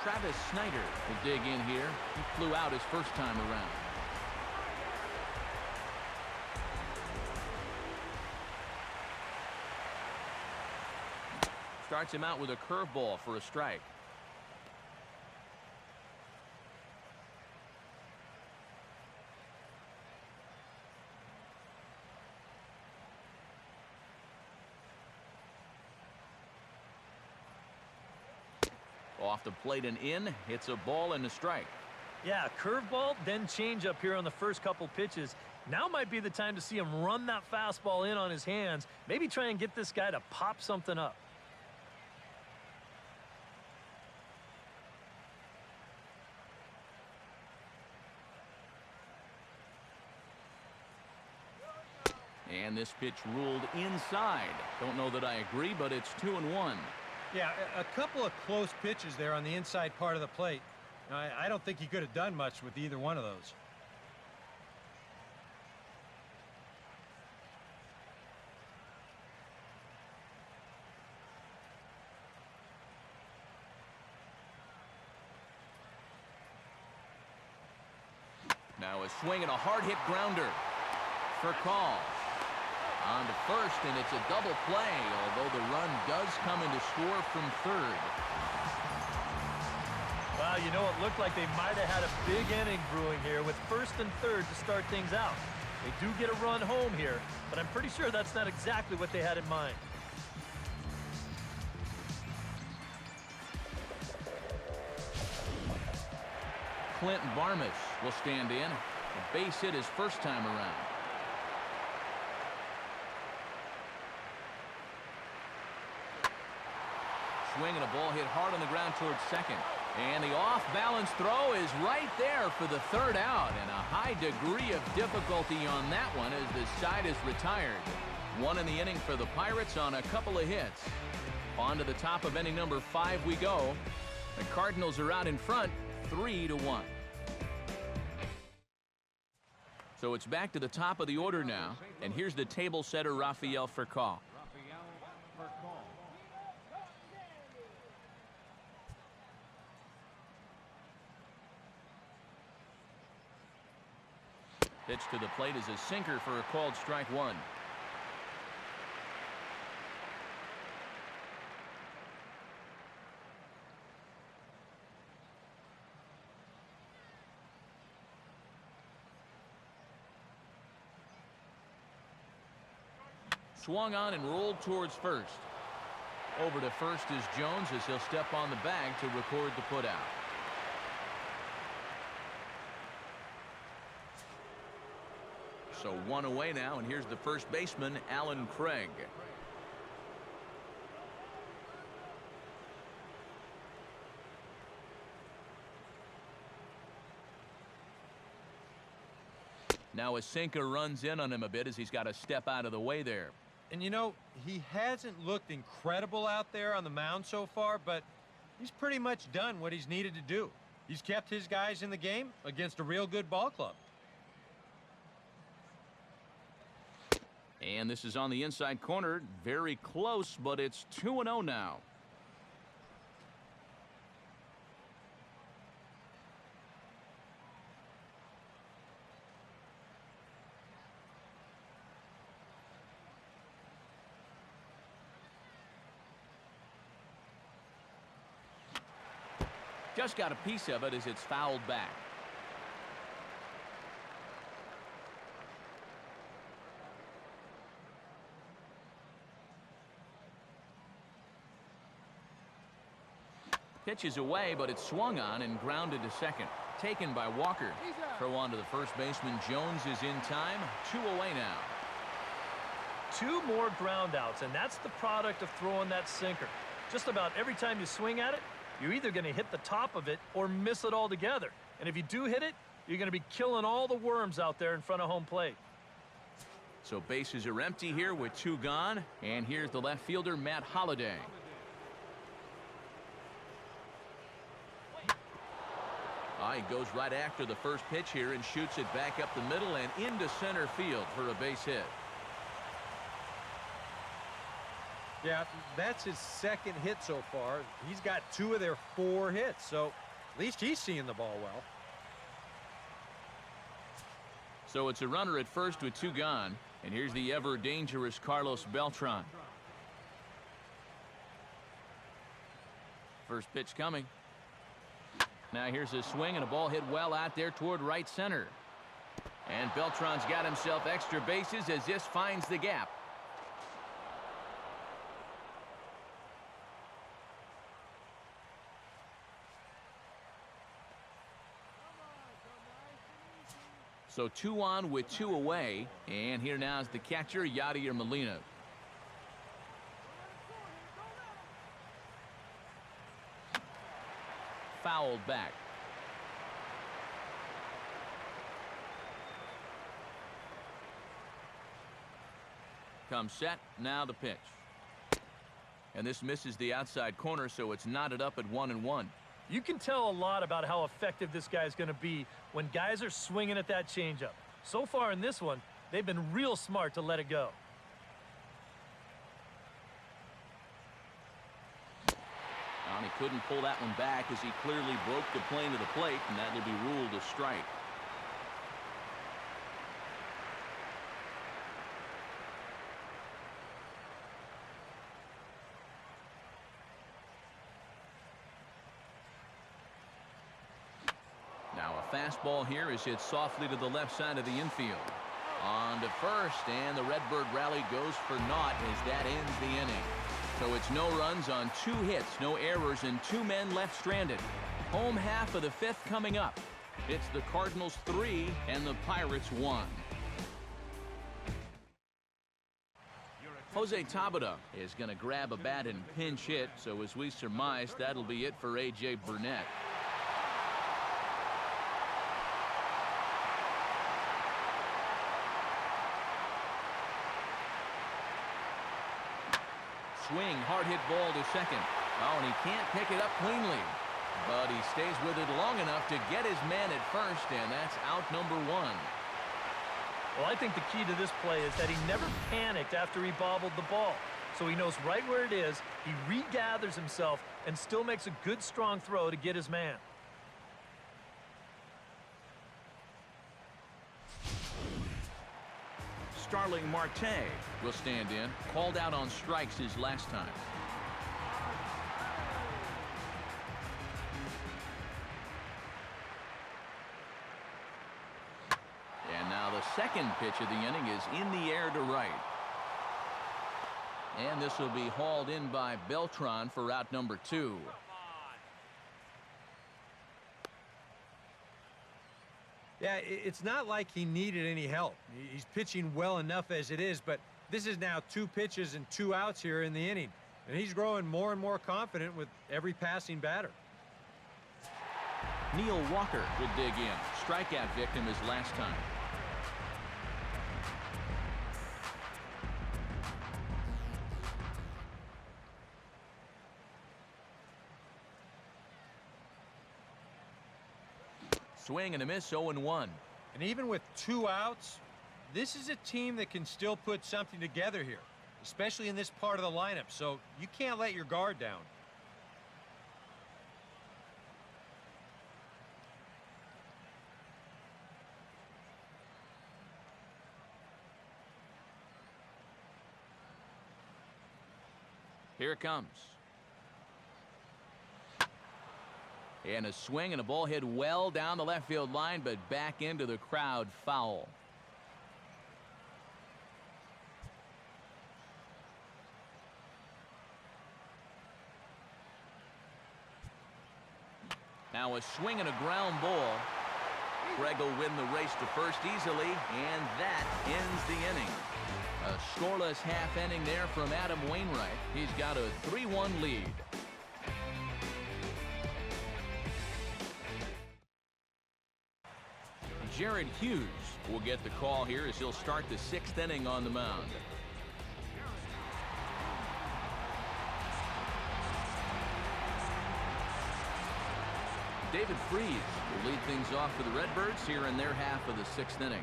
Travis Snyder will dig in here. He flew out his first time around. Starts him out with a curveball for a strike. Off the plate and in. Hits a ball and a strike. Yeah, curveball, then change up here on the first couple pitches. Now might be the time to see him run that fastball in on his hands. Maybe try and get this guy to pop something up. And this pitch ruled inside. Don't know that I agree, but it's 2-1. Yeah, a couple of close pitches there on the inside part of the plate. I don't think he could have done much with either one of those. Now a swing and a hard hit grounder for call. On to first, and it's a double play, although the run does come in to score from third. Wow, you know, it looked like they might have had a big inning brewing here with first and third to start things out. They do get a run home here, but I'm pretty sure that's not exactly what they had in mind. Clint Barmas will stand in. A base hit his first time around. Swing and a ball hit hard on the ground towards second. And the off-balance throw is right there for the third out. And a high degree of difficulty on that one as the side is retired. One in the inning for the Pirates on a couple of hits. On to the top of inning number 5 we go. The Cardinals are out in front, 3-1. So it's back to the top of the order now. And here's the table setter, Rafael Furcal. Pitch to the plate is a sinker for a called strike 1. swung on and rolled towards first. Over to first is Jones as he'll step on the bag to record the putout. So one away now, and here's the first baseman, Alan Craig. Now a sinker runs in on him a bit as he's got to step out of the way there. And you know, he hasn't looked incredible out there on the mound so far, but he's pretty much done what he's needed to do. He's kept his guys in the game against a real good ball club. And this is on the inside corner. Very close, but it's 2-0 now. Just got a piece of it as it's fouled back. Pitch is away, but it's swung on and grounded to second. Taken by Walker. Throw on to the first baseman. Jones is in time. 2 away now. 2 more ground outs, and that's the product of throwing that sinker. Just about every time you swing at it, you're either going to hit the top of it or miss it altogether. And if you do hit it, you're going to be killing all the worms out there in front of home plate. So bases are empty here with 2 gone. And here's the left fielder, Matt Holliday. He goes right after the first pitch here and shoots it back up the middle and into center field for a base hit. Yeah, that's his second hit so far. He's got 2 of their 4 hits, so at least he's seeing the ball well. So it's a runner at first with 2 gone. And here's the ever dangerous Carlos Beltran. First pitch coming. Now here's a swing and a ball hit well out there toward right center. And Beltran's got himself extra bases as this finds the gap. So 2 on with 2 away. And here now is the catcher, Yadier Molina. Fouled back. Comes set. Now the pitch. And this misses the outside corner, so it's knotted up at 1-1. You can tell a lot about how effective this guy's going to be when guys are swinging at that changeup. So far in this one, they've been real smart to let it go. And he couldn't pull that one back as he clearly broke the plane to the plate, and that will be ruled a strike. Now a fastball here is hit softly to the left side of the infield. On to first, and the Redbird rally goes for naught as that ends the inning. So it's no runs on 2 hits, no errors, and 2 men left stranded. Home half of the 5th coming up. It's the Cardinals 3 and the Pirates 1. Jose Tabata is going to grab a bat and pinch hit, so as we surmise, that'll be it for A.J. Burnett. Swing, hard hit ball to second. Oh, and he can't pick it up cleanly. But he stays with it long enough to get his man at first, and that's out number 1. Well, I think the key to this play is that he never panicked after he bobbled the ball. So he knows right where it is, he regathers himself, and still makes a good, strong throw to get his man. Starling Marte will stand in. Called out on strikes his last time. And now the second pitch of the inning is in the air to right. And this will be hauled in by Beltran for out number 2. Yeah, it's not like he needed any help. He's pitching well enough as it is, but this is now 2 pitches and 2 outs here in the inning. And he's growing more and more confident with every passing batter. Neil Walker will dig in. Strikeout victim his last time. Swing and a miss, 0-1. And even with 2 outs, this is a team that can still put something together here, especially in this part of the lineup, so you can't let your guard down. Here it comes. And a swing and a ball hit well down the left field line, but back into the crowd, foul. Now a swing and a ground ball. Greg will win the race to first easily, and that ends the inning. A scoreless half inning there from Adam Wainwright. He's got a 3-1 lead. Jared Hughes will get the call here as he'll start the 6th inning on the mound. David Freese will lead things off for the Redbirds here in their half of the 6th inning.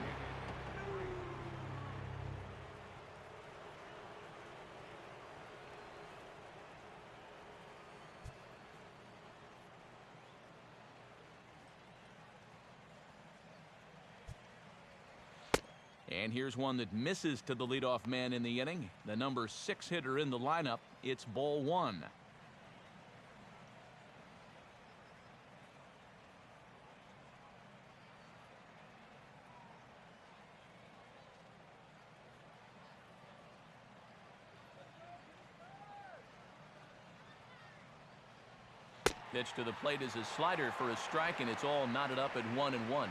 And here's one that misses to the leadoff man in the inning. The number 6 hitter in the lineup. It's ball 1. Pitch to the plate is a slider for a strike, and it's all knotted up at 1-1.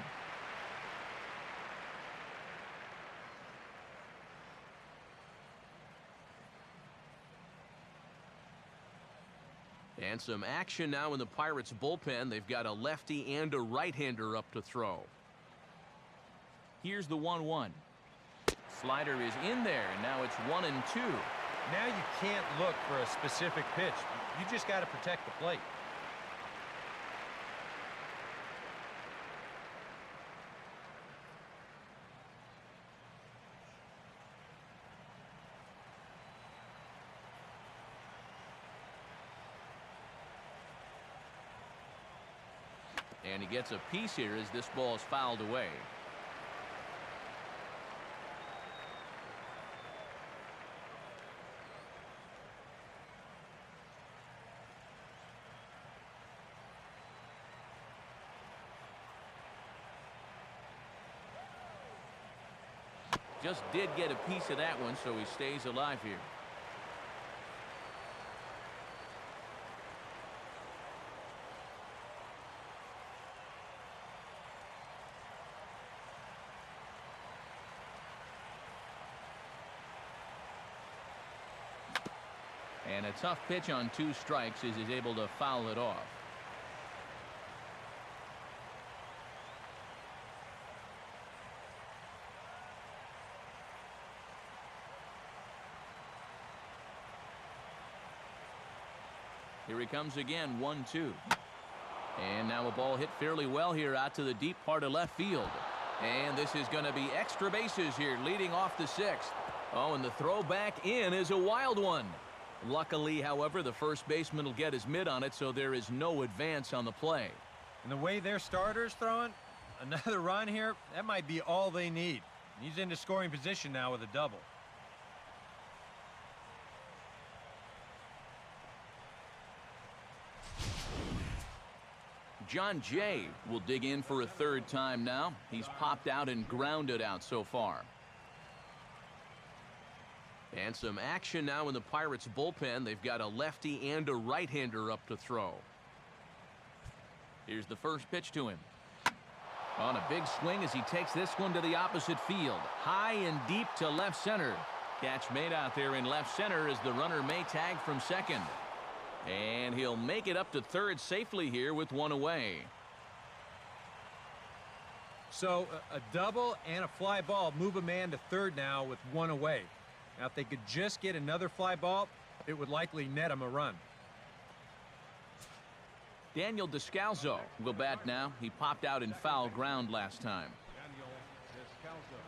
And some action now in the Pirates bullpen. They've got a lefty and a right-hander up to throw. Here's the 1-1. Slider is in there, and now it's 1-2. Now you can't look for a specific pitch. You just got to protect the plate. And he gets a piece here as this ball is fouled away. Just did get a piece of that one, so he stays alive here. And a tough pitch on 2 strikes as he's able to foul it off. Here he comes again, 1-2. And now a ball hit fairly well here out to the deep part of left field. And this is going to be extra bases here leading off the 6th. Oh, and the throw back in is a wild one. Luckily, however, the first baseman will get his mitt on it, so there is no advance on the play. And the way their starter's throwing, another run here, that might be all they need. He's into scoring position now with a double. John Jay will dig in for a 3rd time now. He's popped out and grounded out so far. And some action now in the Pirates bullpen. They've got a lefty and a right-hander up to throw. Here's the first pitch to him. On a big swing as he takes this one to the opposite field. High and deep to left center. Catch made out there in left center as the runner may tag from second. And he'll make it up to third safely here with one away. So a double and a fly ball move a man to third now with one away. Now if they could just get another fly ball, it would likely net him a run. Daniel Descalso will bat now. He popped out in foul ground last time. Daniel Descalso.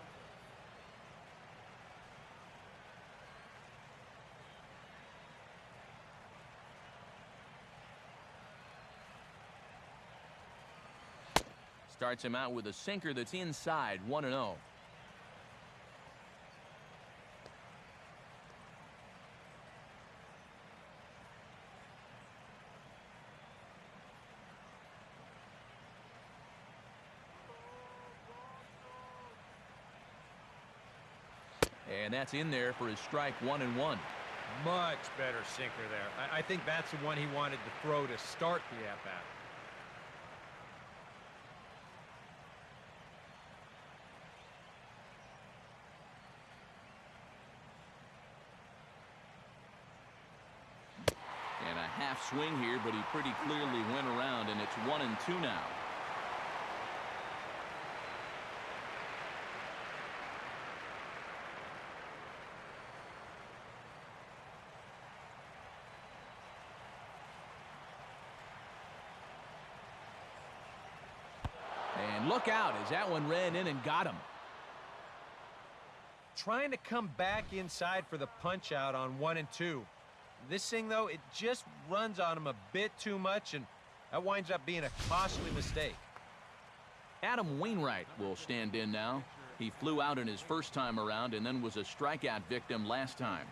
Starts him out with a sinker that's inside, 1-0. And that's in there for his strike, 1-1. Much better sinker there. I think that's the one he wanted to throw to start the at-bat. And a half swing here, but he pretty clearly went around, and it's 1-2 now. And look out as that one ran in and got him. Trying to come back inside for the punch out on 1 and 2. This thing, though, it just runs on him a bit too much, and that winds up being a costly mistake. Adam Wainwright will stand in now. He flew out in his first time around and then was a strikeout victim last time.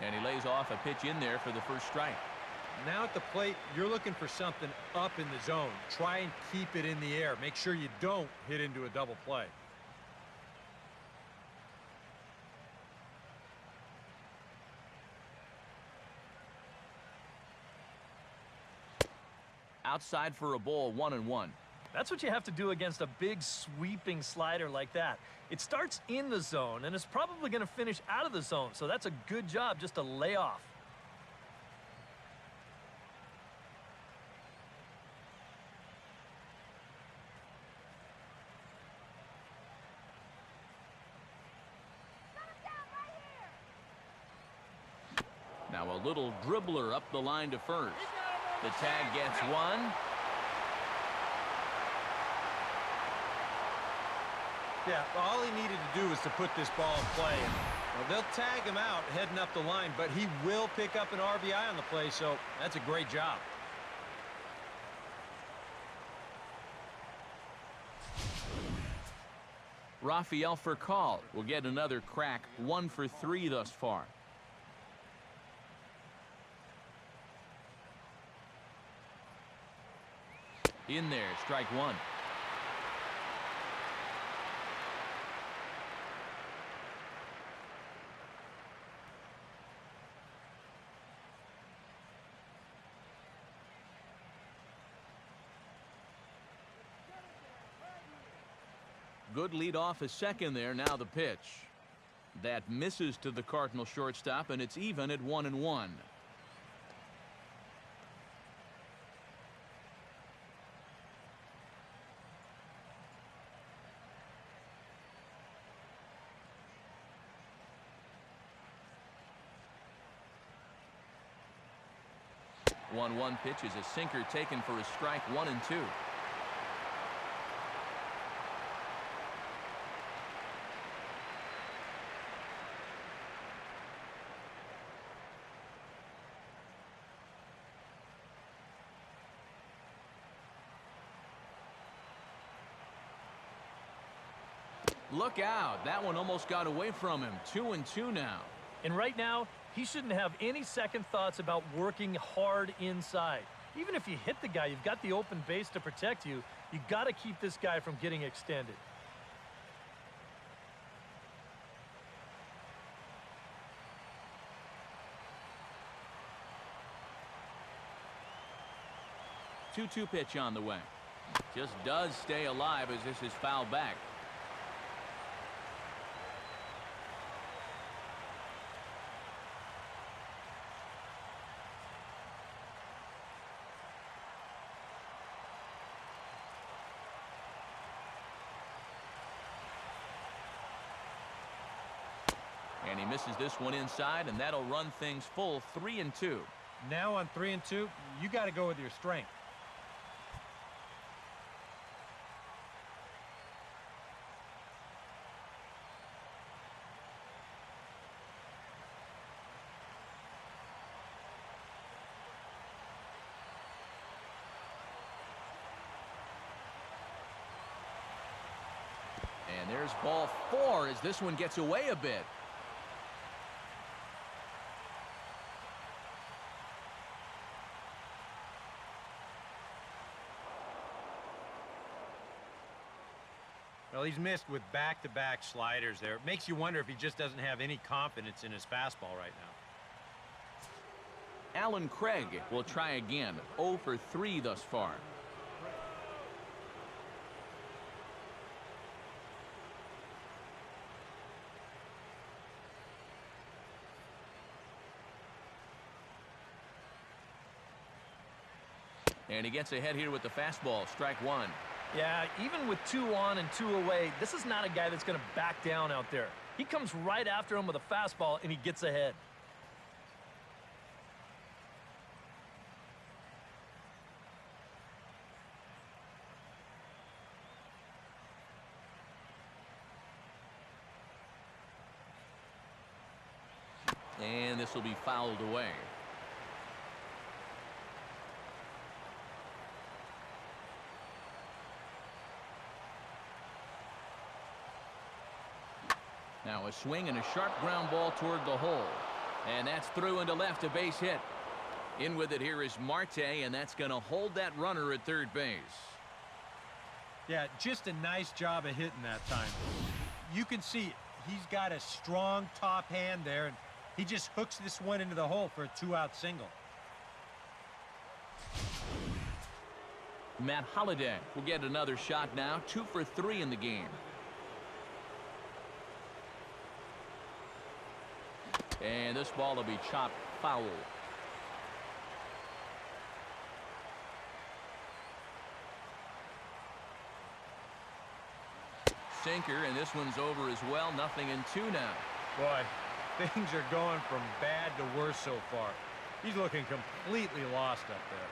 And he lays off a pitch in there for the first strike. Now at the plate, you're looking for something up in the zone. Try and keep it in the air. Make sure you don't hit into a double play. Outside for a ball, 1-1. That's what you have to do against a big sweeping slider like that. It starts in the zone and is probably going to finish out of the zone, so that's a good job just to lay off. Now a little dribbler up the line to first. The tag gets one. Yeah, all he needed to do was to put this ball in play. And, well, they'll tag him out heading up the line, but he will pick up an RBI on the play, so that's a great job. Rafael Furcal will get another crack, 1 for 3 thus far. In there, strike one. Good lead off a second there. Now the pitch. That misses to the Cardinal shortstop, and it's even at 1-1. One pitch is a sinker taken for a strike, 1-2. Look out. That one almost got away from him. 2-2 now. And right now, he shouldn't have any second thoughts about working hard inside. Even if you hit the guy, you've got the open base to protect you. You got to keep this guy from getting extended. Two-two pitch on the way. Just does stay alive as this is fouled back. And he misses this one inside, and that'll run things full 3-2. Now on 3-2, you got to go with your strength. And there's ball 4 as this one gets away a bit. Well, he's missed with back-to-back sliders there. It makes you wonder if he just doesn't have any confidence in his fastball right now. Alan Craig will try again. 0 for 3 thus far. And he gets ahead here with the fastball. Strike one. Yeah, even with 2 on and 2 away, this is not a guy that's going to back down out there. He comes right after him with a fastball, and he gets ahead. And this will be fouled away. Now a swing and a sharp ground ball toward the hole. And that's through into left, a base hit. In with it here is Marte, and that's going to hold that runner at third base. Yeah, just a nice job of hitting that time. You can see he's got a strong top hand there, and he just hooks this one into the hole for a 2-out single. Matt Holliday will get another shot now. 2 for 3 in the game. And this ball will be chopped foul. Sinker, and this one's over as well. 0-2 now. Boy, things are going from bad to worse so far. He's looking completely lost up there.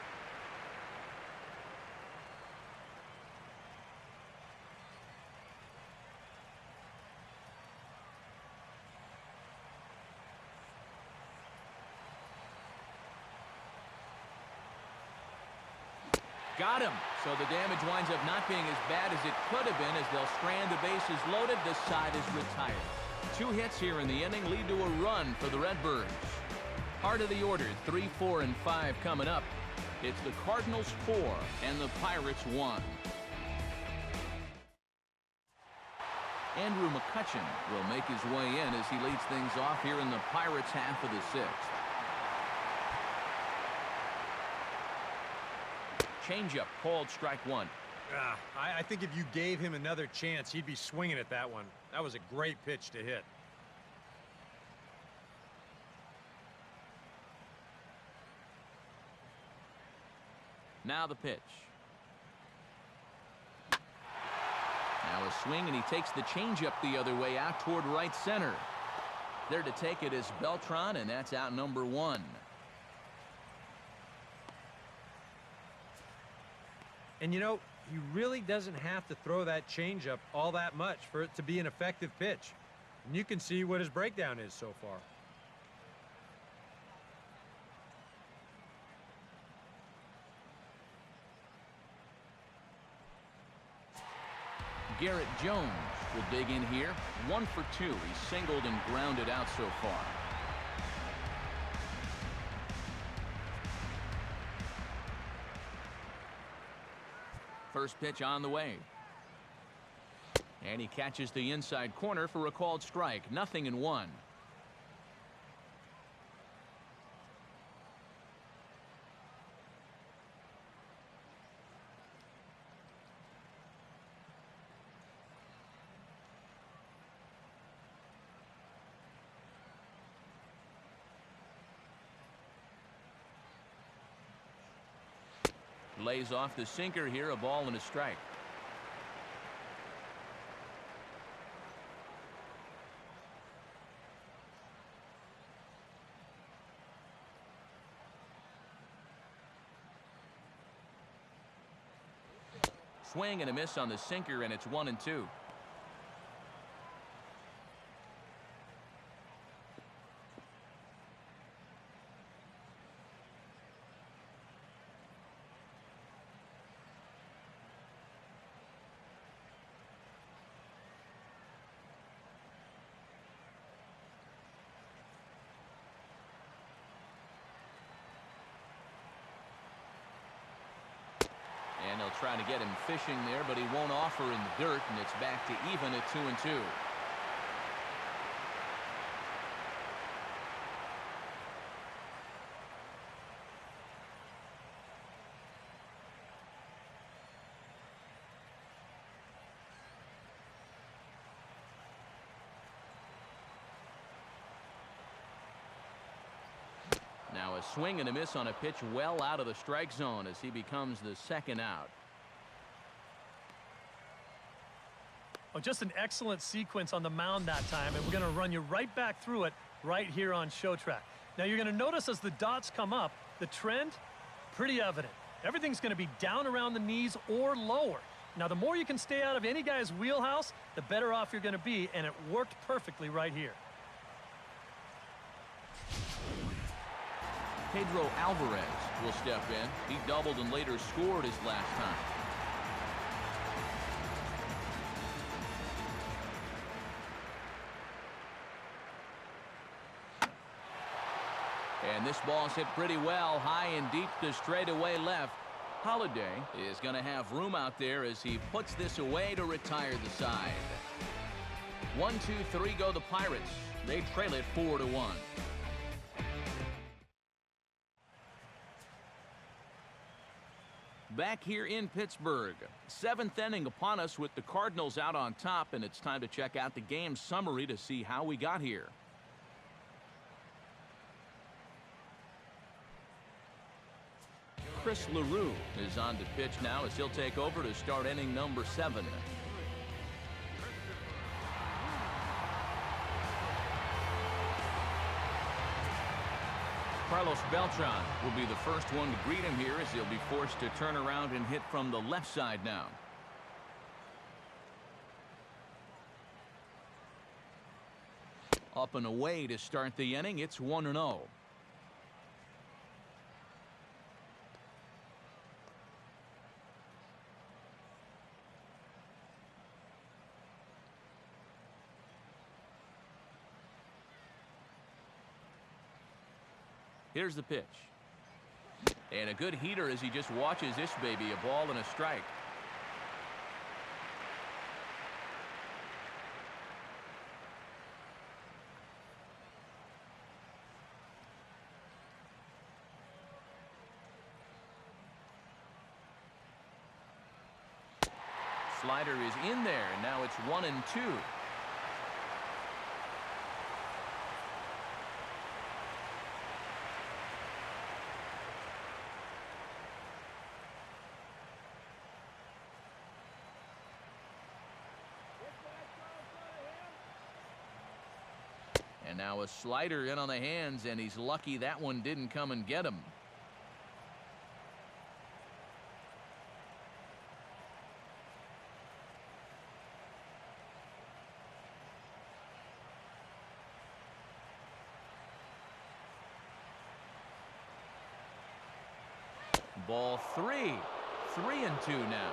Got him. So the damage winds up not being as bad as it could have been as they'll strand the bases loaded. This side is retired. 2 hits here in the inning lead to a run for the Redbirds. Heart of the order, 3, 4, and 5 coming up. It's the Cardinals 4 and the Pirates 1. Andrew McCutchen will make his way in as he leads things off here in the Pirates half of the 6th. Changeup called strike one. I think if you gave him another chance, he'd be swinging at that one. That was a great pitch to hit. Now the pitch. Now a swing, and he takes the changeup the other way out toward right center. There to take it is Beltran, and that's out number 1. And you know, he really doesn't have to throw that changeup all that much for it to be an effective pitch. And you can see what his breakdown is so far. Garrett Jones will dig in here. 1 for 2. He's singled and grounded out so far. First pitch on the way. And he catches the inside corner for a called strike. 0-1. Lays off the sinker here, a ball and a strike. Swing and a miss on the sinker, and it's 1-2. And they'll try to get him fishing there, but he won't offer in the dirt, and it's back to even at 2-2. Now a swing and a miss on a pitch well out of the strike zone as he becomes the second out. Oh, just an excellent sequence on the mound that time, and we're going to run you right back through it right here on Show Track. Now you're going to notice as the dots come up, the trend, pretty evident. Everything's going to be down around the knees or lower. Now the more you can stay out of any guy's wheelhouse, the better off you're going to be, and it worked perfectly right here. Pedro Alvarez will step in. He doubled and later scored his last time. And this ball's hit pretty well, high and deep to straightaway left. Holiday is going to have room out there as he puts this away to retire the side. 1-2-3 go the Pirates. They trail it 4-1. Back here in Pittsburgh, 7th inning upon us with the Cardinals out on top, and it's time to check out the game summary to see how we got here. Chris LaRue is on to pitch now as he'll take over to start inning number 7. Carlos Beltran will be the first one to greet him here as he'll be forced to turn around and hit from the left side now. Up and away to start the inning. It's 1-0. Here's the pitch. And a good heater as he just watches this baby, a ball and a strike. Slider is in there, and now it's 1-2. And now a slider in on the hands, and he's lucky that one didn't come and get him. Ball 3. 3-2 now.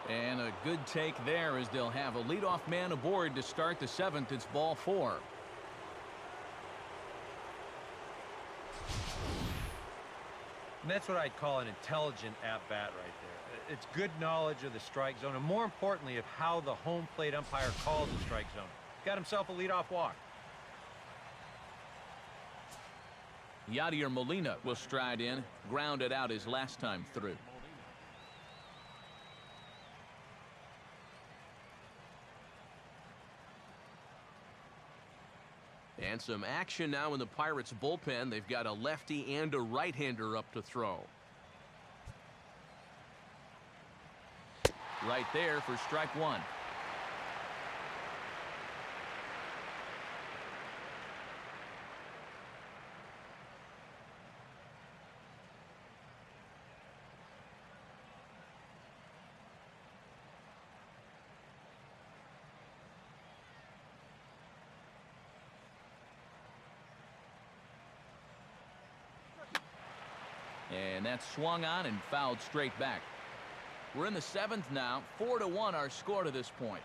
And a good take there as they'll have a leadoff man aboard to start the seventh. It's ball 4. And that's what I'd call an intelligent at-bat right there. It's good knowledge of the strike zone, and more importantly, of how the home plate umpire calls the strike zone. Got himself a leadoff walk. Yadier Molina will stride in, grounded out his last time through. And some action now in the Pirates bullpen. They've got a lefty and a right-hander up to throw. Right there for strike 1. And that's swung on and fouled straight back. We're in the 7th now. 4-1 our score to this point.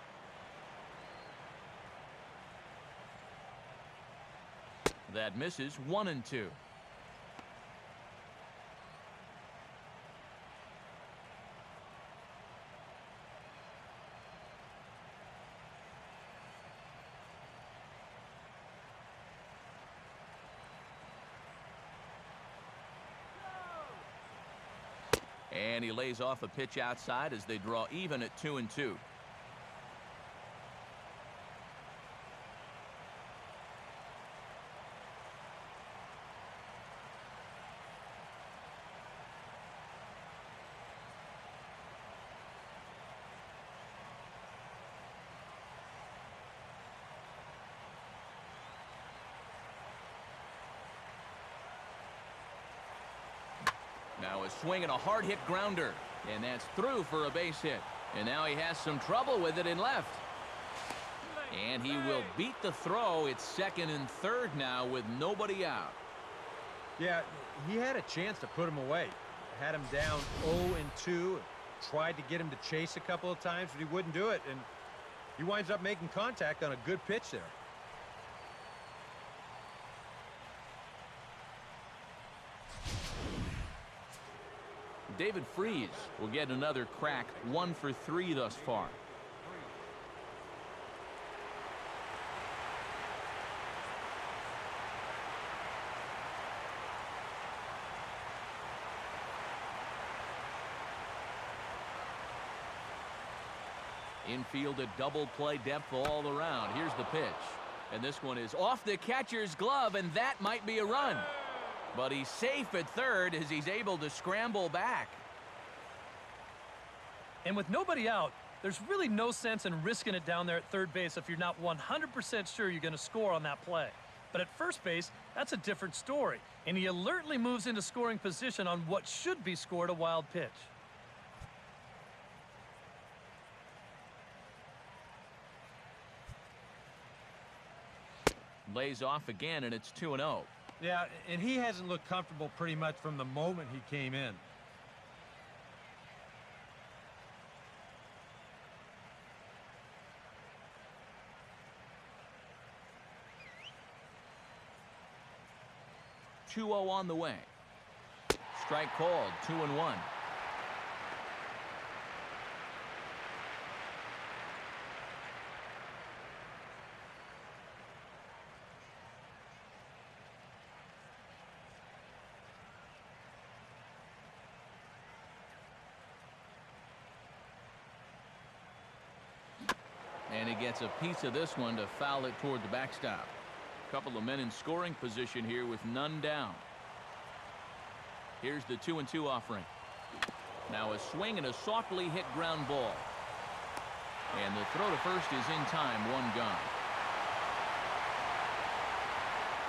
That misses. 1-2. And he lays off a pitch outside as they draw even at 2-2. Now a swing and a hard hit grounder, and that's through for a base hit. And now he has some trouble with it in left. And he will beat the throw. It's 2nd and 3rd now with nobody out. Yeah, he had a chance to put him away. Had him down 0-2. Tried to get him to chase a couple of times, but he wouldn't do it. And he winds up making contact on a good pitch there. David Freese will get another crack. 1 for 3 thus far. Infield a double play depth all around. Here's the pitch. And this one is off the catcher's glove, and that might be a run. But he's safe at third as he's able to scramble back. And with nobody out, there's really no sense in risking it down there at third base if you're not 100% sure you're going to score on that play. But at first base, that's a different story. And he alertly moves into scoring position on what should be scored a wild pitch. Lays off again, and it's 2-0. Yeah, and he hasn't looked comfortable pretty much from the moment he came in. (2-0) on the way. Strike called. 2-1. And he gets a piece of this one to foul it toward the backstop. A couple of men in scoring position here with none down. Here's the 2-2 offering. Now a swing and a softly hit ground ball. And the throw to first is in time. 1 gone.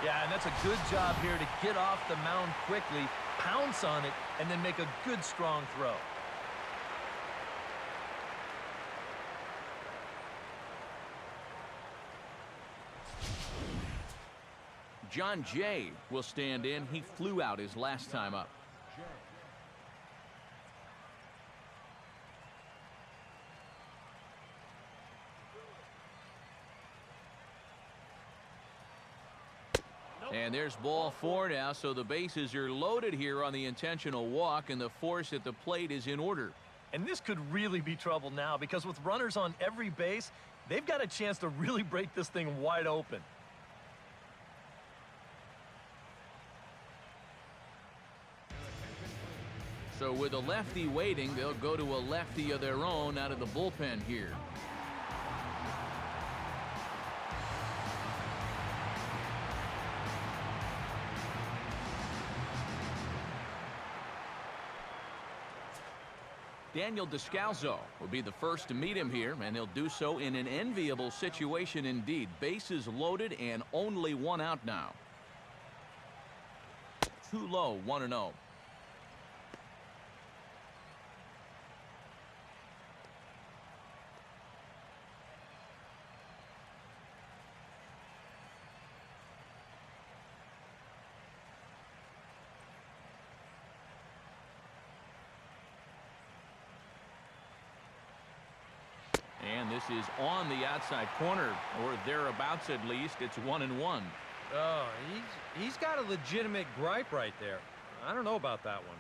Yeah, and that's a good job here to get off the mound quickly, pounce on it, and then make a good strong throw. John Jay will stand in. He flew out his last time up. And there's ball 4 now, so the bases are loaded here on the intentional walk, and the force at the plate is in order. And this could really be trouble now, because with runners on every base, they've got a chance to really break this thing wide open. So with a lefty waiting, they'll go to a lefty of their own out of the bullpen here. Daniel Descalzo will be the first to meet him here, and he'll do so in an enviable situation indeed. Bases loaded and only 1 out now. Too low, 1-0. And this is on the outside corner, or thereabouts at least. It's 1-1. Oh, he's got a legitimate gripe right there. I don't know about that one.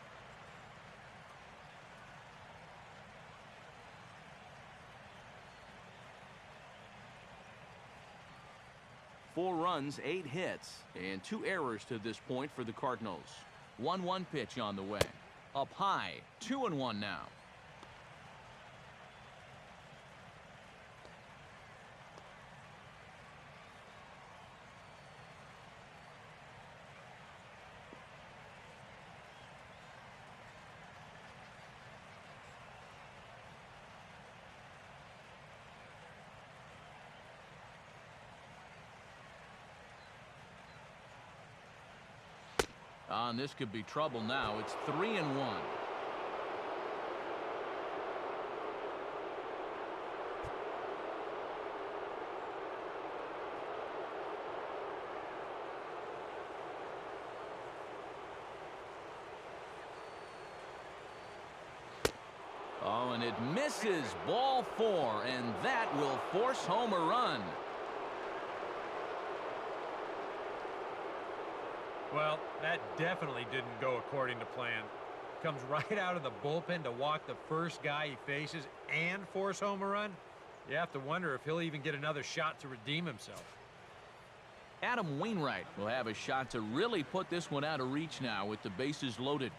Four runs, 8 hits, and 2 errors to this point for the Cardinals. 1-1 pitch on the way. Up high, 2-1 now. And this could be trouble now. It's 3-1. Oh, and it misses. Ball 4, and that will force home a run. Well, that definitely didn't go according to plan. Comes right out of the bullpen to walk the first guy he faces and force home a run. You have to wonder if he'll even get another shot to redeem himself. Adam Wainwright will have a shot to really put this one out of reach now with the bases loaded.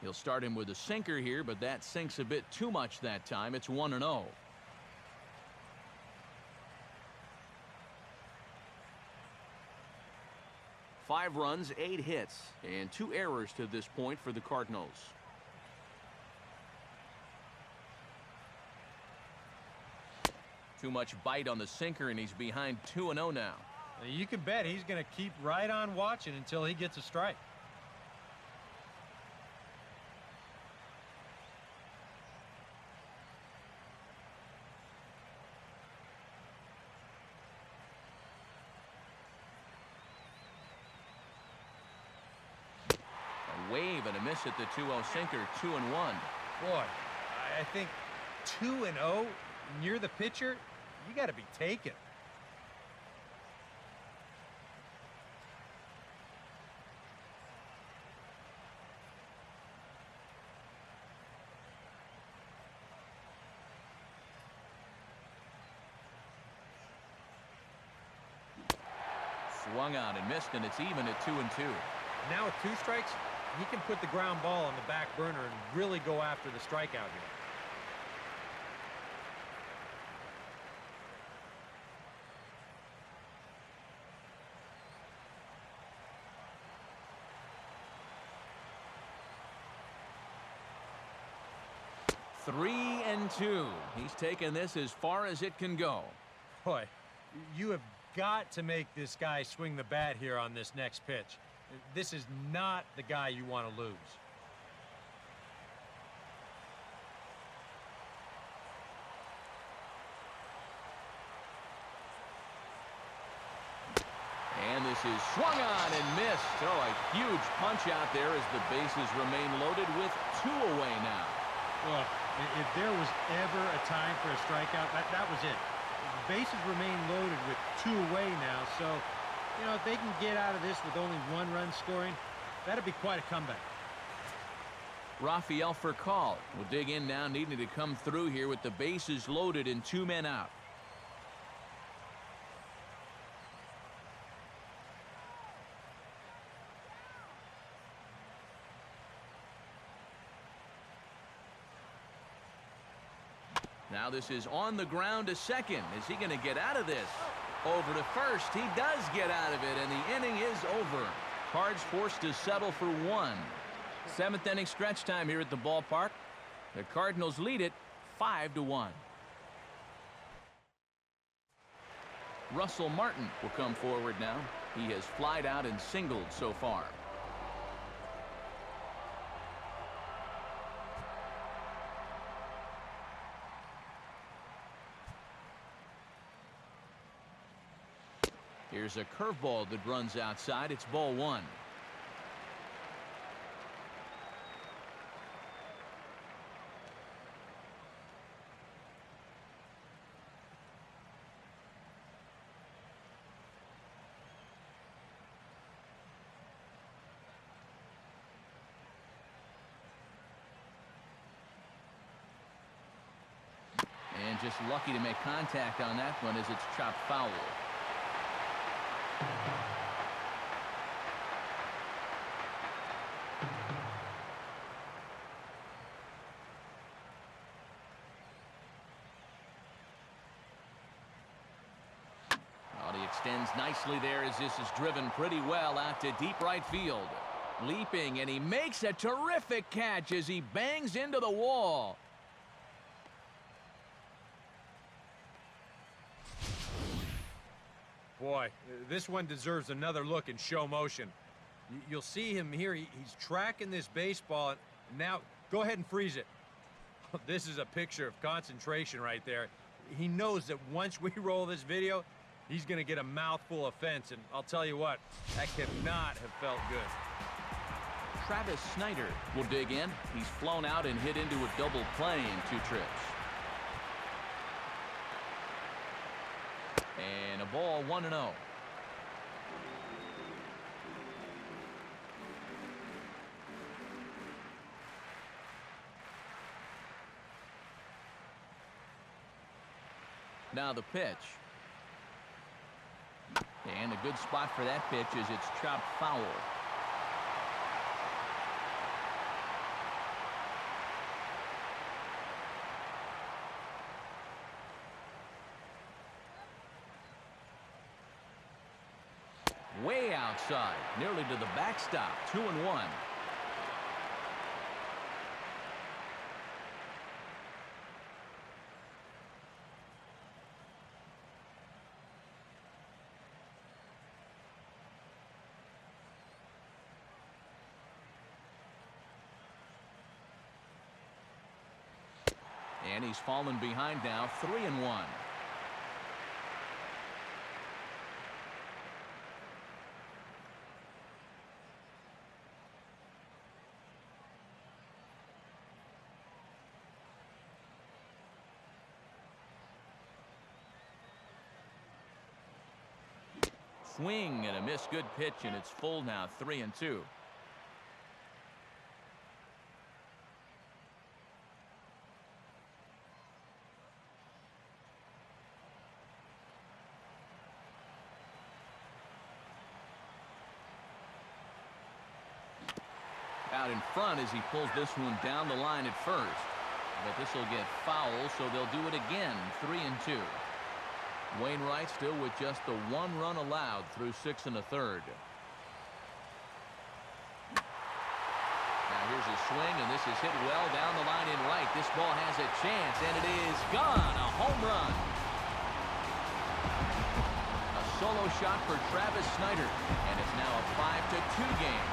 He'll start him with a sinker here, but that sinks a bit too much that time. It's 1-0. Five runs, 8 hits, and 2 errors to this point for the Cardinals. Too much bite on the sinker, and he's behind 2-0 now. You can bet he's going to keep right on watching until he gets a strike. Wave and a miss at the 2-0 sinker. 2-1. Boy, I think 2-0 near the pitcher, you got to be taken. Swung on and missed, and it's even at 2-2. Now with 2 strikes, he can put the ground ball on the back burner and really go after the strikeout here. Three and 2. He's taken this as far as it can go. Boy, you have got to make this guy swing the bat here on this next pitch. This is not the guy you want to lose. And this is swung on and missed. Oh, a huge punch out there as the bases remain loaded with 2 away now. Well, If there was ever a time for a strikeout, that was it. The bases remain loaded with 2 away now, so, you know, if they can get out of this with only 1 run scoring, that'd be quite a comeback. Rafael Furcal will dig in now, needing to come through here with the bases loaded and 2 men out. Now this is on the ground to second. Is he going to get out of this? Over to first. He does get out of it, and the inning is over. Cards forced to settle for 1. 7th inning stretch time here at the ballpark. The Cardinals lead it 5-1. Russell Martin will come forward now. He has flied out and singled so far. Here's a curveball that runs outside. It's ball 1. And just lucky to make contact on that one as it's chopped foul. He extends nicely there as this is driven pretty well out to deep right field. Leaping, and he makes a terrific catch as he bangs into the wall. Boy, this one deserves another look in show motion. You'll see him here. He's tracking this baseball. And now, go ahead and freeze it. This is a picture of concentration right there. He knows that once we roll this video, he's going to get a mouthful of fence. And I'll tell you what, that cannot have felt good. Travis Snyder will dig in. He's flown out and hit into a double play in 2 trips. And a ball 1-0. Now the pitch. And a good spot for that pitch as it's chopped foul. Way outside, nearly to the backstop. 2-1. And he's fallen behind now. 3-1. Swing and a miss. Good pitch, and it's full now. 3-2. Out in front as he pulls this one down the line at first. But this will get foul, so they'll do it again. 3-2. Wainwright still with just the 1 run allowed through 6 1/3. Now here's a swing, and this is hit well down the line in right. This ball has a chance, and it is gone. A home run. A solo shot for Travis Snyder, and it's now a 5-2 game.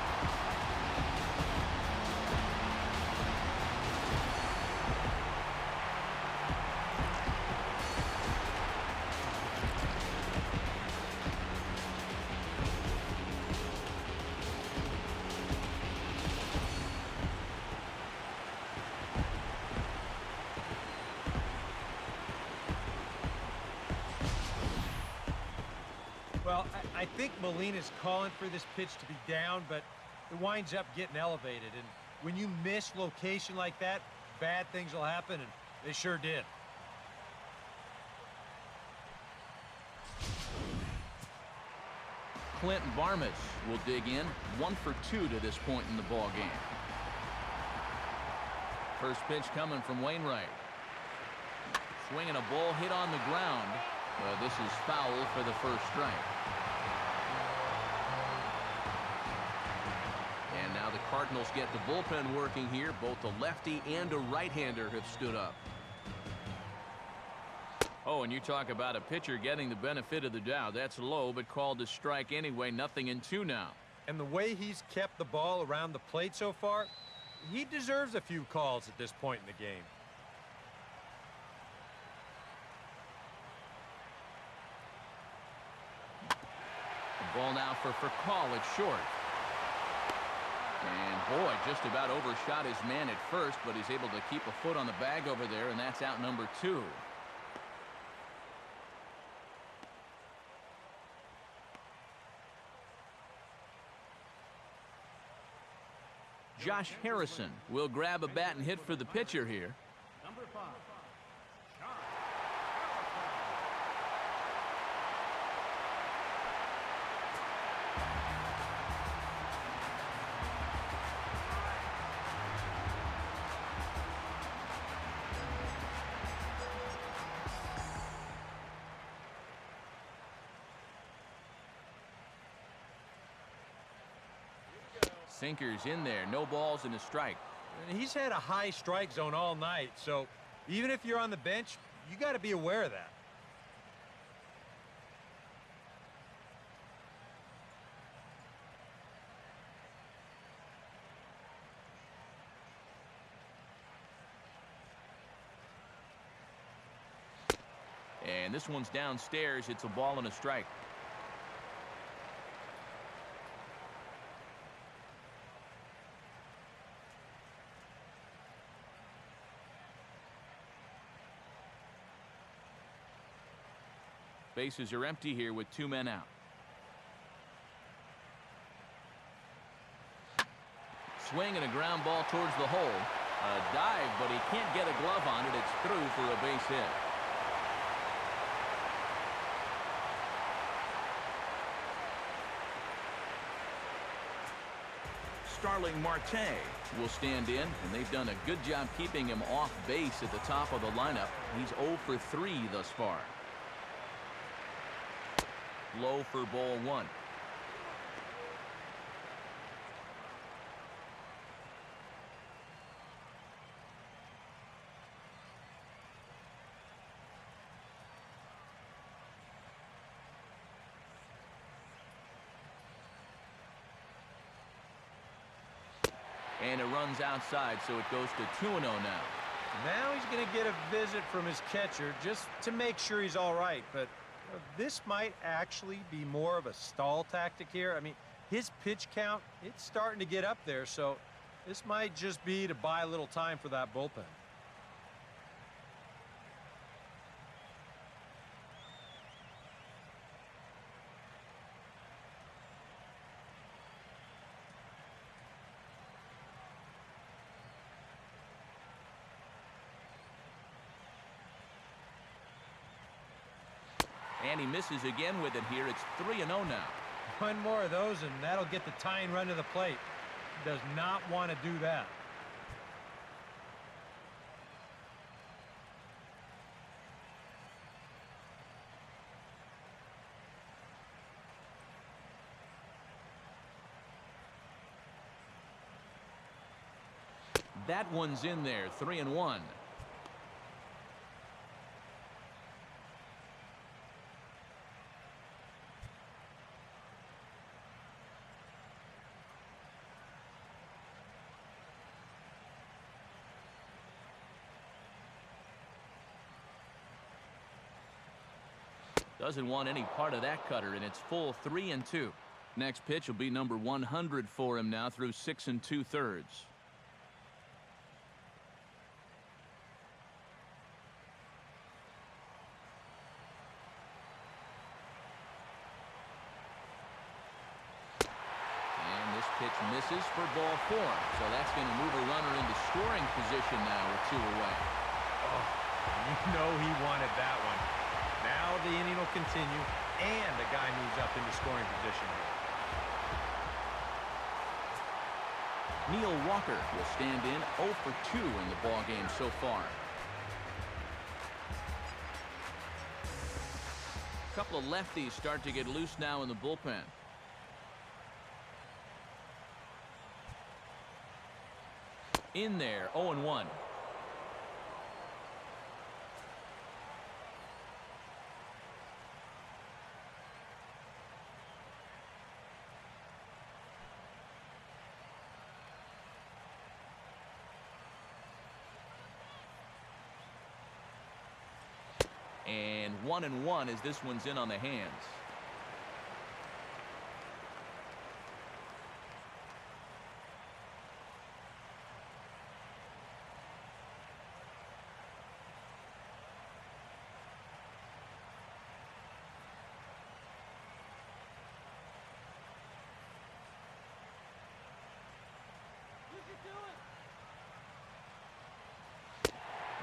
Well, I think Molina's calling for this pitch to be down, but it winds up getting elevated. And when you miss location like that, bad things will happen, and they sure did. Clint Varmus will dig in. 1 for 2 to this point in the ball game. First pitch coming from Wainwright. Swinging a ball hit on the ground. This is foul for the first strike. And now the Cardinals get the bullpen working here. Both a lefty and a right-hander have stood up. Oh, and you talk about a pitcher getting the benefit of the doubt. That's low, but called a strike anyway. 0-2 now. And the way he's kept the ball around the plate so far, he deserves a few calls at this point in the game. The ball now for call at short. And boy, just about overshot his man at first, but he's able to keep a foot on the bag over there, and that's out number 2. Josh Harrison will grab a bat and hit for the pitcher here. Number 5. Sinkers in there. No balls and a strike. And he's had a high strike zone all night, so even if you're on the bench, you got to be aware of that. And this one's downstairs. It's a ball and a strike. Bases are empty here with 2 men out. Swing and a ground ball towards the hole. A dive, but he can't get a glove on it. It's through for a base hit. Starling Marte will stand in, and they've done a good job keeping him off base at the top of the lineup. He's 0 for 3 thus far. Low for ball 1. And it runs outside, so it goes to 2-0 now. Now he's going to get a visit from his catcher just to make sure he's all right, but this might actually be more of a stall tactic here. I mean, his pitch count, it's starting to get up there, so this might just be to buy a little time for that bullpen. And he misses again with it here. It's 3-0 now. One more of those, and that'll get the tying run to the plate. Does not want to do that. That one's in there. 3-1. Doesn't want any part of that cutter, and it's full 3-2. Next pitch will be number 100 for him now through 6 2/3. Pitch misses for ball 4. So that's going to move a runner into scoring position now with 2 away. Oh, you know he wanted that one. Now the inning will continue, and the guy moves up into scoring position. Neil Walker will stand in 0 for 2 in the ballgame so far. A couple of lefties start to get loose now in the bullpen. In there, 0-1. And 1-1 as this one's in on the hands.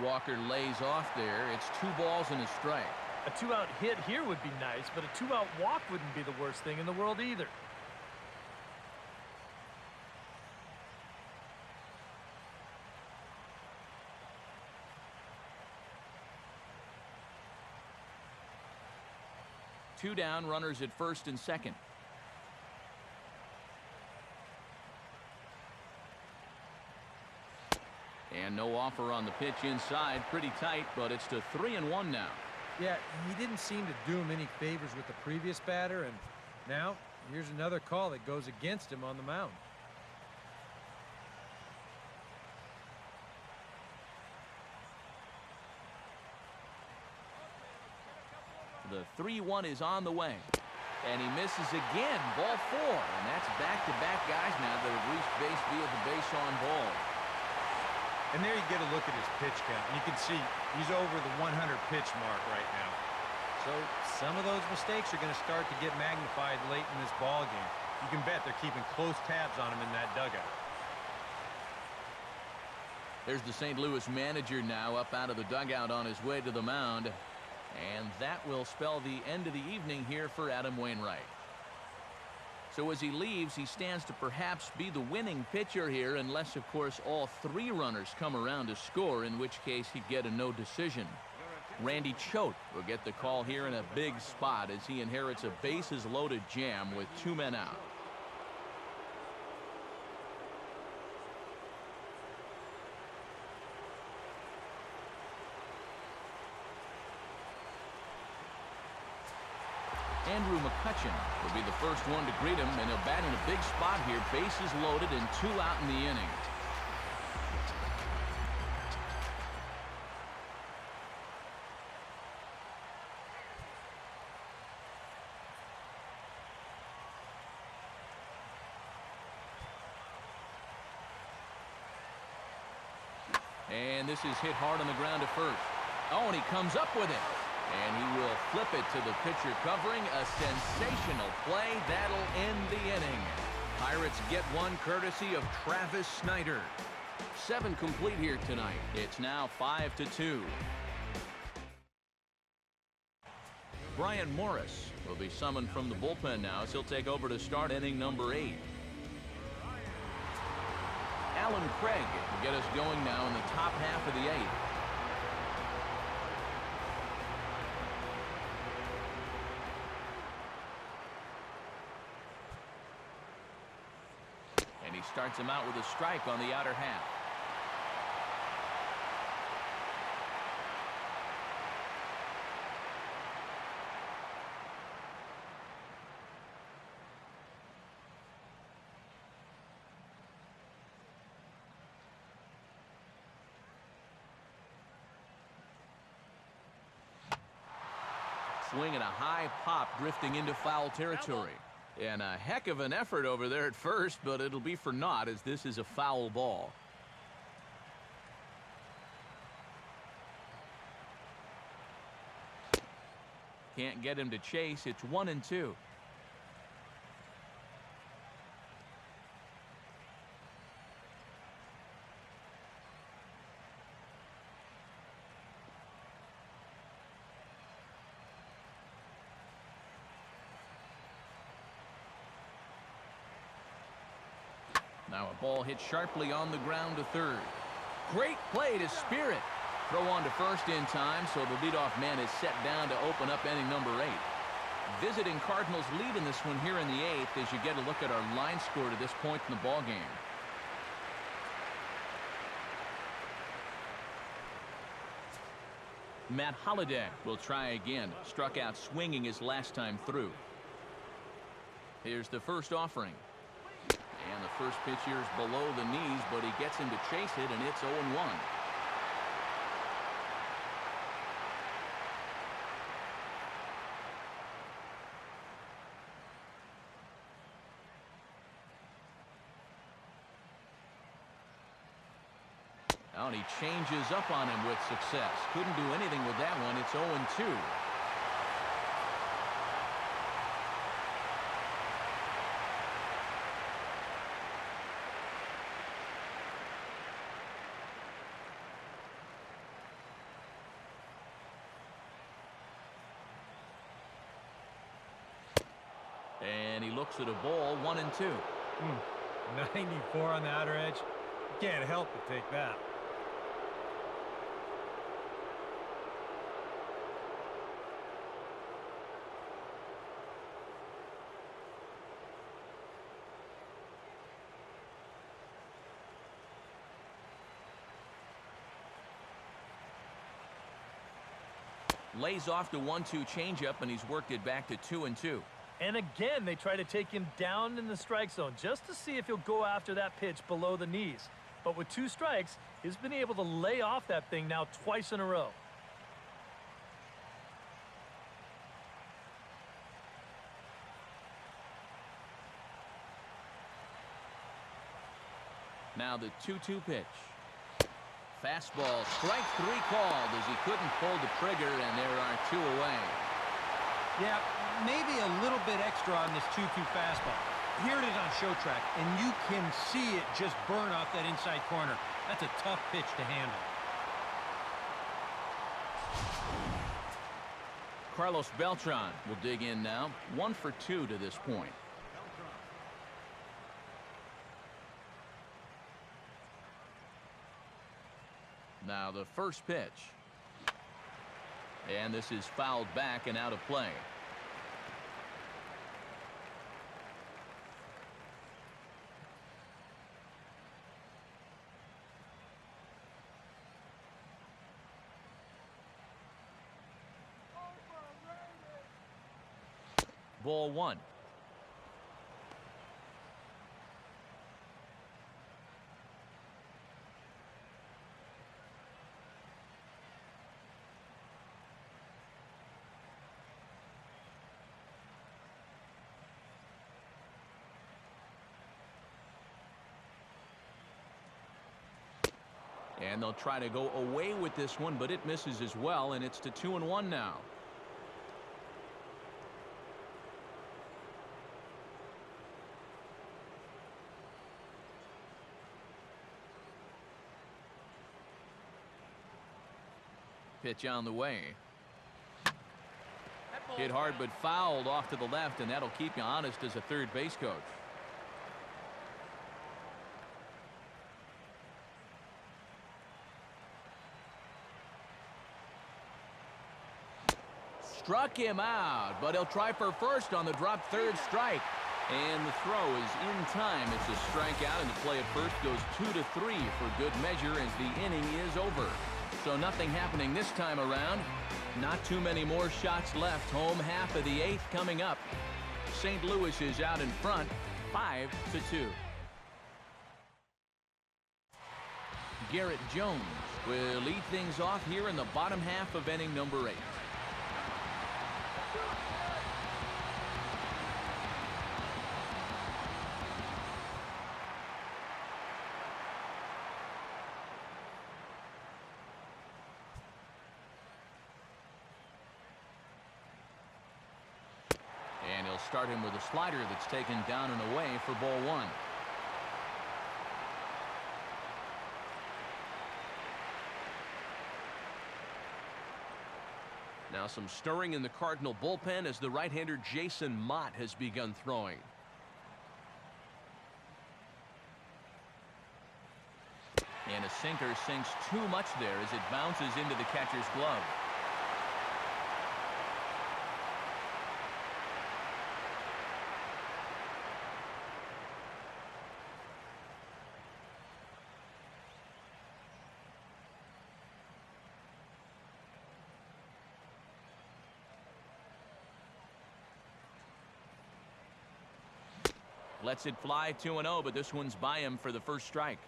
Walker lays off there. It's 2 balls and a strike. A 2-out hit here would be nice, but a 2-out walk wouldn't be the worst thing in the world either. Two down, runners at first and second. And no offer on the pitch inside. Pretty tight, but it's to 3-1 now. Yeah, he didn't seem to do him any favors with the previous batter, and now here's another call that goes against him on the mound. The 3-1 is on the way. And he misses again. Ball 4. And that's back-to-back guys now that have reached base via the base on ball. And there you get a look at his pitch count. And you can see he's over the 100 pitch mark right now. So some of those mistakes are going to start to get magnified late in this ball game. You can bet they're keeping close tabs on him in that dugout. There's the St. Louis manager now up out of the dugout on his way to the mound. And that will spell the end of the evening here for Adam Wainwright. So as he leaves, he stands to perhaps be the winning pitcher here, unless, of course, all 3 runners come around to score, in which case he'd get a no decision. Randy Choate will get the call here in a big spot as he inherits a bases-loaded jam with 2 men out. Andrew McCutcheon will be the first one to greet him, and he'll bat in a big spot here. Bases loaded and 2 out in the inning. And this is hit hard on the ground to first. Oh, and he comes up with it. And he will flip it to the pitcher covering. A sensational play. That'll end the inning. Pirates get one courtesy of Travis Snyder. 7 complete here tonight. It's now 5-2. Brian Morris will be summoned from the bullpen now as he'll take over to start inning number 8. Alan Craig will get us going now in the top half of the 8th. And he starts him out with a strike on the outer half. Swing and a high pop drifting into foul territory. And a heck of an effort over there at first, but it'll be for naught as this is a foul ball. Can't get him to chase. It's 1-2. Now a ball hit sharply on the ground to third. Great play to spear it. Throw on to first in time, so the leadoff man is set down to open up inning number 8. Visiting Cardinals lead in this one here in the 8th as you get a look at our line score to this point in the ball game. Matt Holliday will try again. Struck out swinging his last time through. Here's the first offering. And the first pitch here is below the knees, but he gets him to chase it, and it's 0-1. Oh, and he changes up on him with success. Couldn't do anything with that one. It's 0-2. And he looks at a ball, 1-2. 94 on the outer edge. Can't help but take that. Lays off the 1-2 changeup, and he's worked it back to 2-2. And again, they try to take him down in the strike zone just to see if he'll go after that pitch below the knees. But with 2 strikes, he's been able to lay off that thing now twice in a row. Now the 2-2 pitch. Fastball, strike 3 called as he couldn't pull the trigger, and there are 2 away. Yeah, maybe a little bit extra on this 2-2 fastball. Here it is on show track, and you can see it just burn off that inside corner. That's a tough pitch to handle. Carlos Beltran will dig in now. 1 for 2 to this point. Now the first pitch. And this is fouled back and out of play. Ball 1. And they'll try to go away with this one, but it misses as well, and it's to 2-1 now. Pitch on the way. Hit hard but fouled off to the left, and that'll keep you honest as a third base coach. Struck him out, but he'll try for first on the drop third strike. And the throw is in time. It's a strikeout, and the play at first goes 2-3 for good measure as the inning is over. So nothing happening this time around. Not too many more shots left. Home half of the 8th coming up. St. Louis is out in front, 5-2. Garrett Jones will lead things off here in the bottom half of inning number 8. And he'll start him with a slider that's taken down and away for ball 1. Now some stirring in the Cardinal bullpen as the right-hander Jason Mott has begun throwing. And a sinker sinks too much there as it bounces into the catcher's glove. Lets it fly 2-0, but this one's by him for the first strike.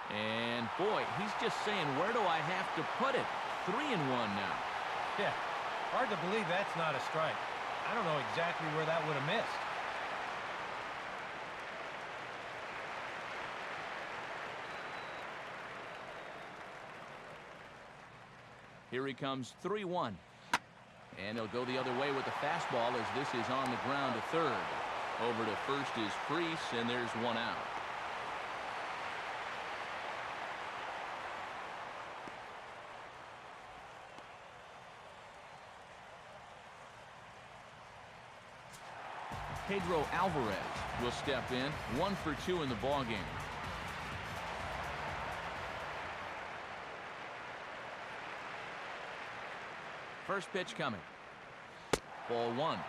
And boy, he's just saying, where do I have to put it? 3-1 now. Yeah, hard to believe that's not a strike. I don't know exactly where that would have missed. Here he comes, 3-1. And he'll go the other way with the fastball as this is on the ground to third. Over to first is Freese, and there's one out. Pedro Alvarez will step in, 1 for 2 in the ballgame. First pitch coming. Ball 1.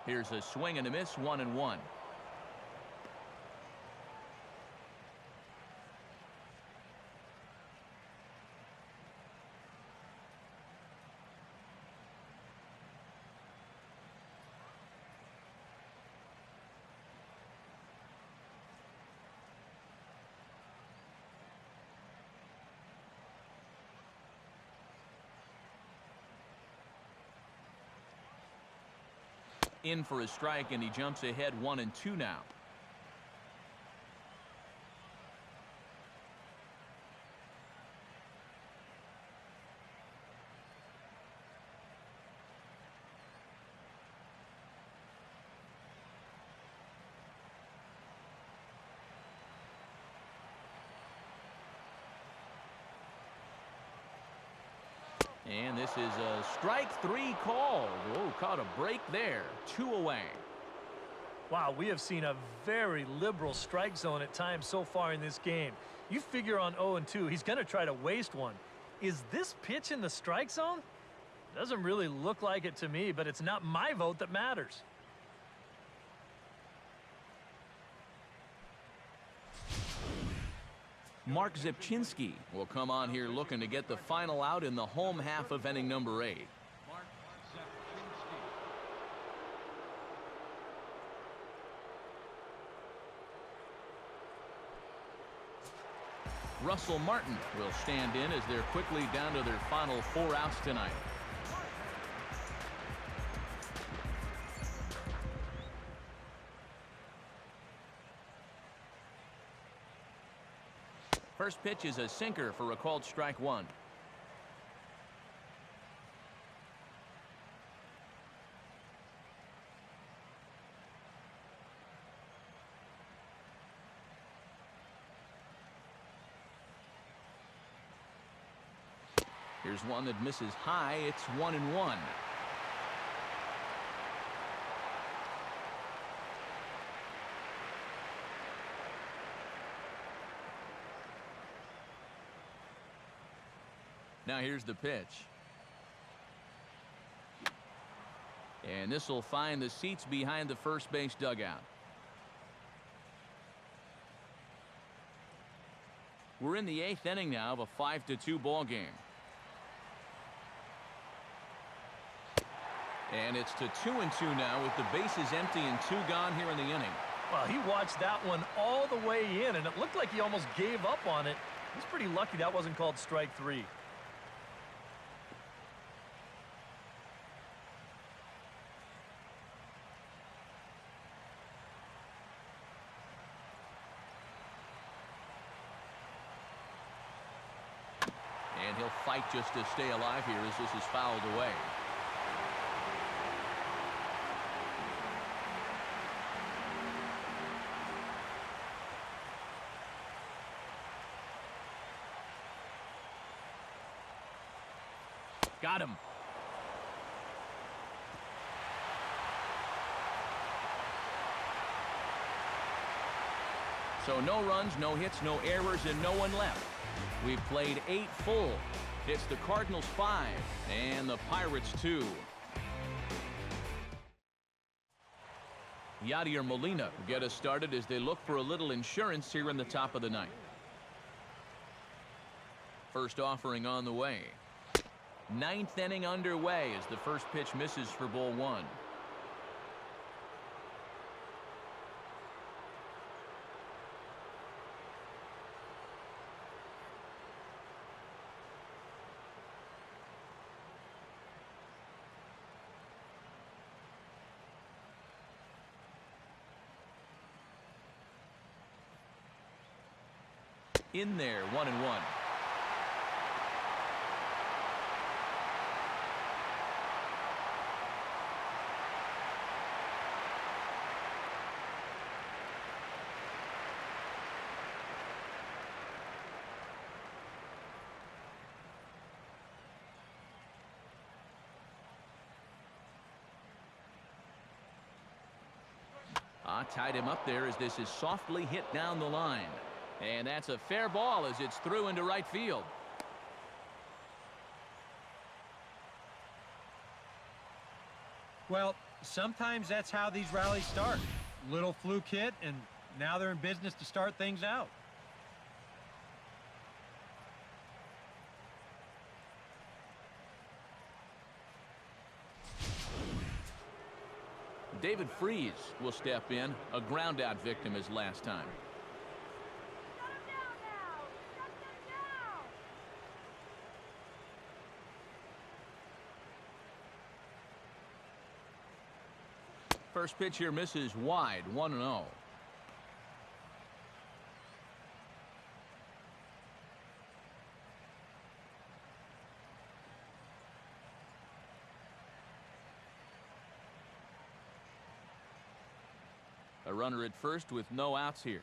Here's a swing and a miss, 1-1. In for a strike, and he jumps ahead 1-2 now. And this is a strike 3 call. Oh, caught a break there. 2 away. Wow, we have seen a very liberal strike zone at times so far in this game. You figure on 0-2, he's going to try to waste one. Is this pitch in the strike zone? Doesn't really look like it to me, but it's not my vote that matters. Mark Zipchinski will come on here looking to get the final out in the home half of inning number 8. Mark Zipchinski. Russell Martin will stand in as they're quickly down to their final 4 outs tonight. First pitch is a sinker for a called strike 1. Here's one that misses high. It's 1-1. Now here's the pitch. And this will find the seats behind the first base dugout. We're in the 8th inning now of a 5-2 ball game. And it's to 2-2 now with the bases empty and 2 gone here in the inning. Well, he watched that one all the way in, and it looked like he almost gave up on it. He's pretty lucky that wasn't called strike 3. And he'll fight just to stay alive here as this is fouled away. Got him. So no runs, no hits, no errors, and no one left. We've played 8 full. It's the Cardinals 5 and the Pirates 2. Yadier Molina will get us started as they look for a little insurance here in the top of the 9th. First offering on the way. 9th inning underway as the first pitch misses for ball 1. In there, 1-1. Tied him up there as this is softly hit down the line. And that's a fair ball as it's through into right field. Well, sometimes that's how these rallies start. Little fluke hit, and now they're in business to start things out. David Freese will step in, a ground-out victim as last time. First pitch here misses wide, 1-0. A runner at first with no outs here.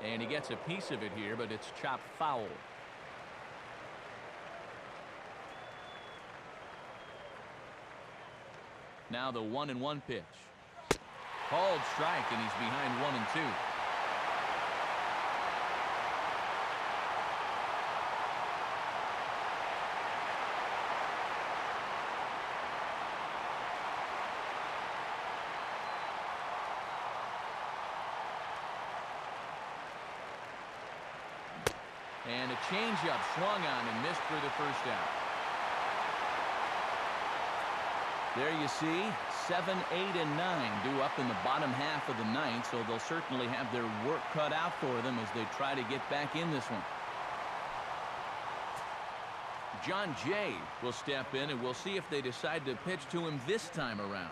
And he gets a piece of it here, but it's chopped foul. Now the 1-1 pitch. Called strike, and he's behind 1-2. And a changeup swung on and missed for the first out. There you see 7, 8, and 9 due up in the bottom half of the 9th, so they'll certainly have their work cut out for them as they try to get back in this one. John Jay will step in, and we'll see if they decide to pitch to him this time around.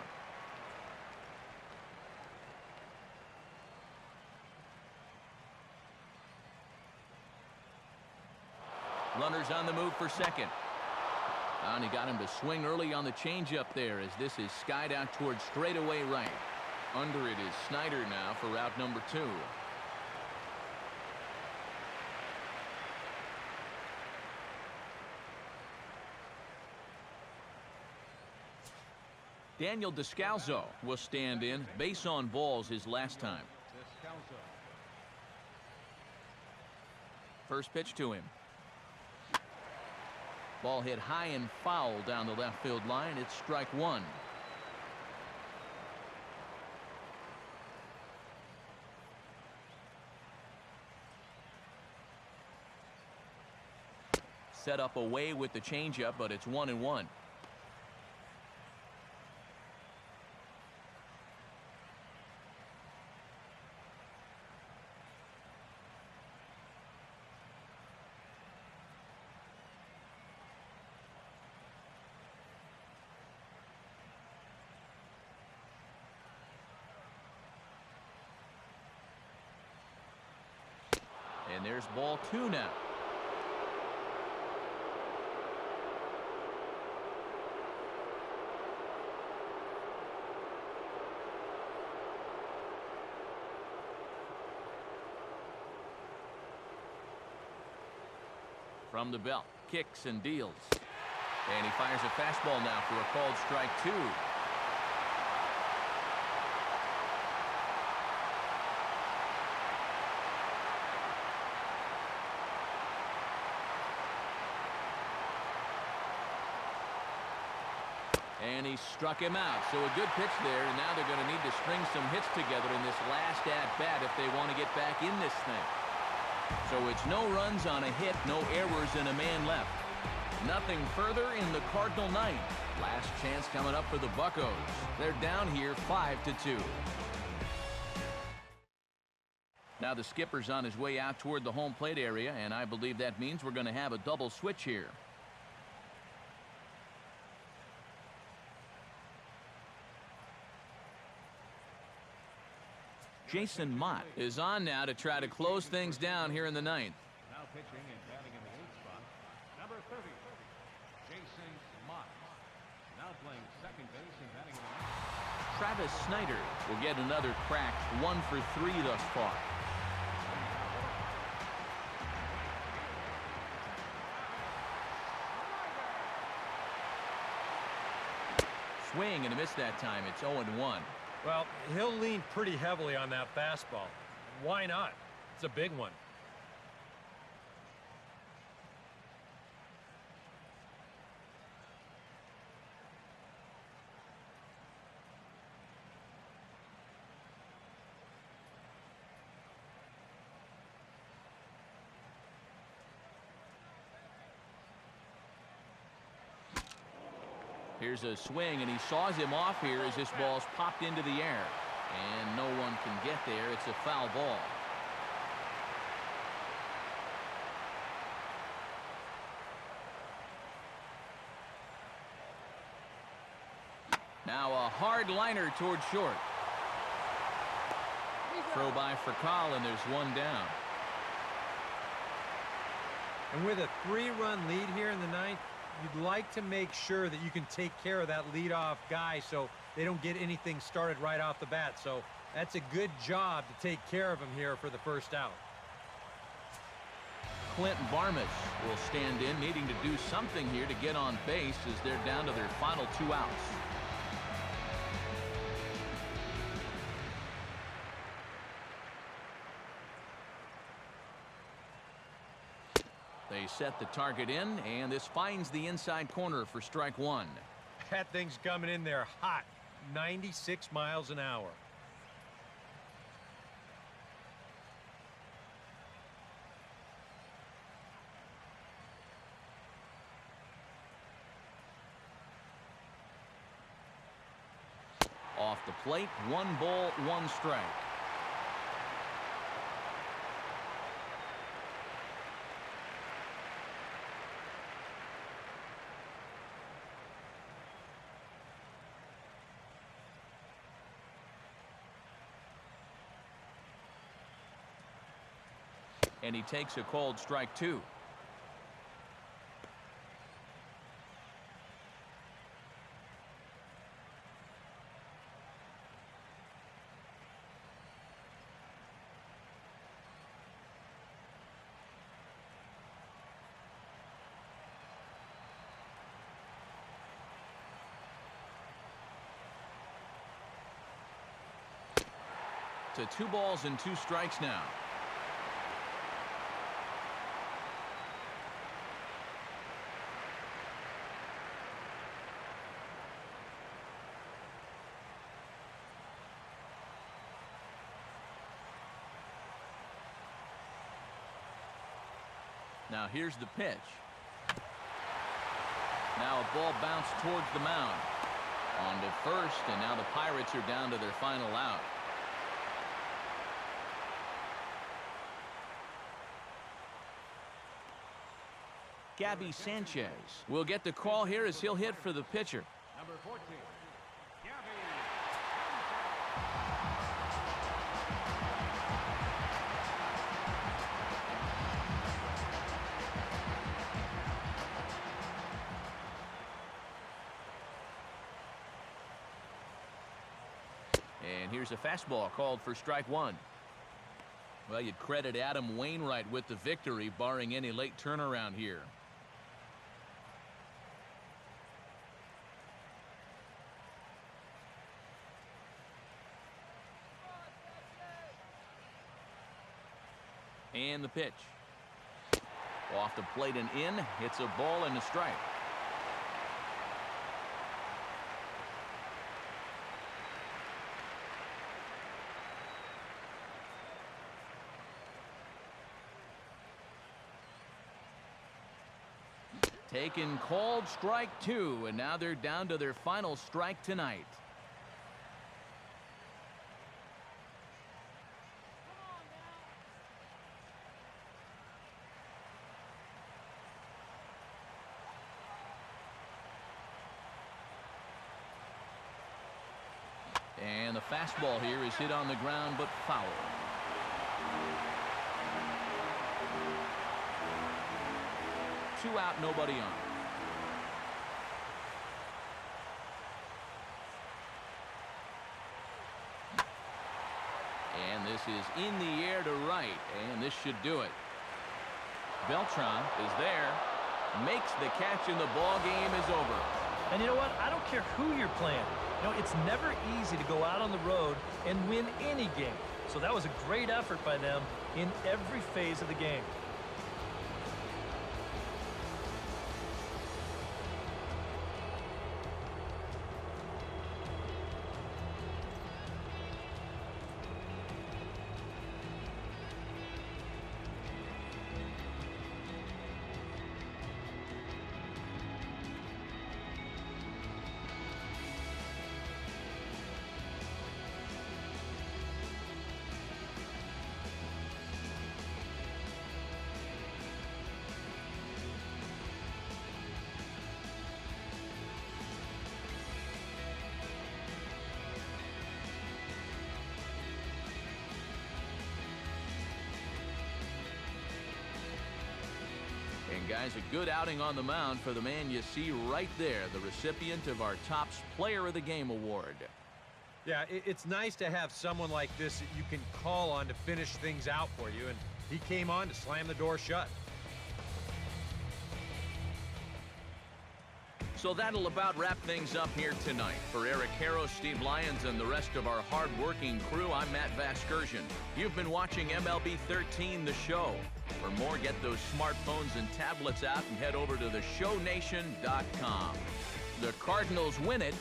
Runners on the move for second. And he got him to swing early on the changeup there as this is skied out towards straightaway right. Under it is Snyder now for route number 2. Daniel Descalso will stand in. Base on balls his last time. First pitch to him. Ball hit high and foul down the left field line. It's strike 1. Set up away with the changeup, but it's 1-1. And there's ball 2 now. From the belt, kicks and deals. And he fires a fastball now for a called strike 2. And he struck him out. So a good pitch there, and now they're going to need to string some hits together in this last at-bat if they want to get back in this thing. So it's no runs on a hit, no errors, and a man left. Nothing further in the Cardinal ninth. Last chance coming up for the Buccos. They're down here 5-2. Now the skipper's on his way out toward the home plate area, and I believe that means we're going to have a double switch here. Jason Mott is on now to try to close things down here in the ninth. Now pitching and batting in the 8th spot, number 30, Jason Mott. Now playing second base and batting in the 9th. Travis Snyder will get another crack, 1 for 3 thus far. Swing and a miss that time. It's 0-1. Well, he'll lean pretty heavily on that fastball. Why not? It's a big one. Here's a swing, and he saws him off here as this ball's popped into the air. And no one can get there. It's a foul ball. Now a hard liner toward short. Throw by for Call, and there's one down. And with a 3-run lead here in the ninth, you'd like to make sure that you can take care of that leadoff guy so they don't get anything started right off the bat. So that's a good job to take care of him here for the first out. Clint Barmas will stand in, needing to do something here to get on base as they're down to their final 2 outs. They set the target in, and this finds the inside corner for strike 1. That thing's coming in there hot, 96 miles an hour. Off the plate, 1 ball, 1 strike. And he takes a called strike 2. To 2 balls and 2 strikes now. Now here's the pitch. Now a ball bounced towards the mound. On to first, and now the Pirates are down to their final out. Gabby Sanchez will get the call here as he'll hit for the pitcher. Number 14, Gabby. And here's a fastball called for strike one. Well, you'd credit Adam Wainwright with the victory, barring any late turnaround here. And the pitch. Off the plate and in. Hits a ball and a strike. Taken, called, strike two, and now they're down to their final strike tonight. And the fastball here is hit on the ground but foul. Two out, nobody on. And this is in the air to right, and this should do it. Beltran is there, makes the catch, and the ball game is over. And you know what? I don't care who you're playing. You know, it's never easy to go out on the road and win any game. So that was a great effort by them in every phase of the game. And guys, a good outing on the mound for the man you see right there, the recipient of our Topps Player of the Game award. Yeah, it's nice to have someone like this that you can call on to finish things out for you, and he came on to slam the door shut. So that'll about wrap things up here tonight. For Eric Harrow, Steve Lyons, and the rest of our hard-working crew, I'm Matt Vasgersian. You've been watching MLB 13, The Show. For more, get those smartphones and tablets out and head over to theshownation.com. The Cardinals win it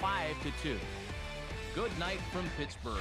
5-2. Good night from Pittsburgh.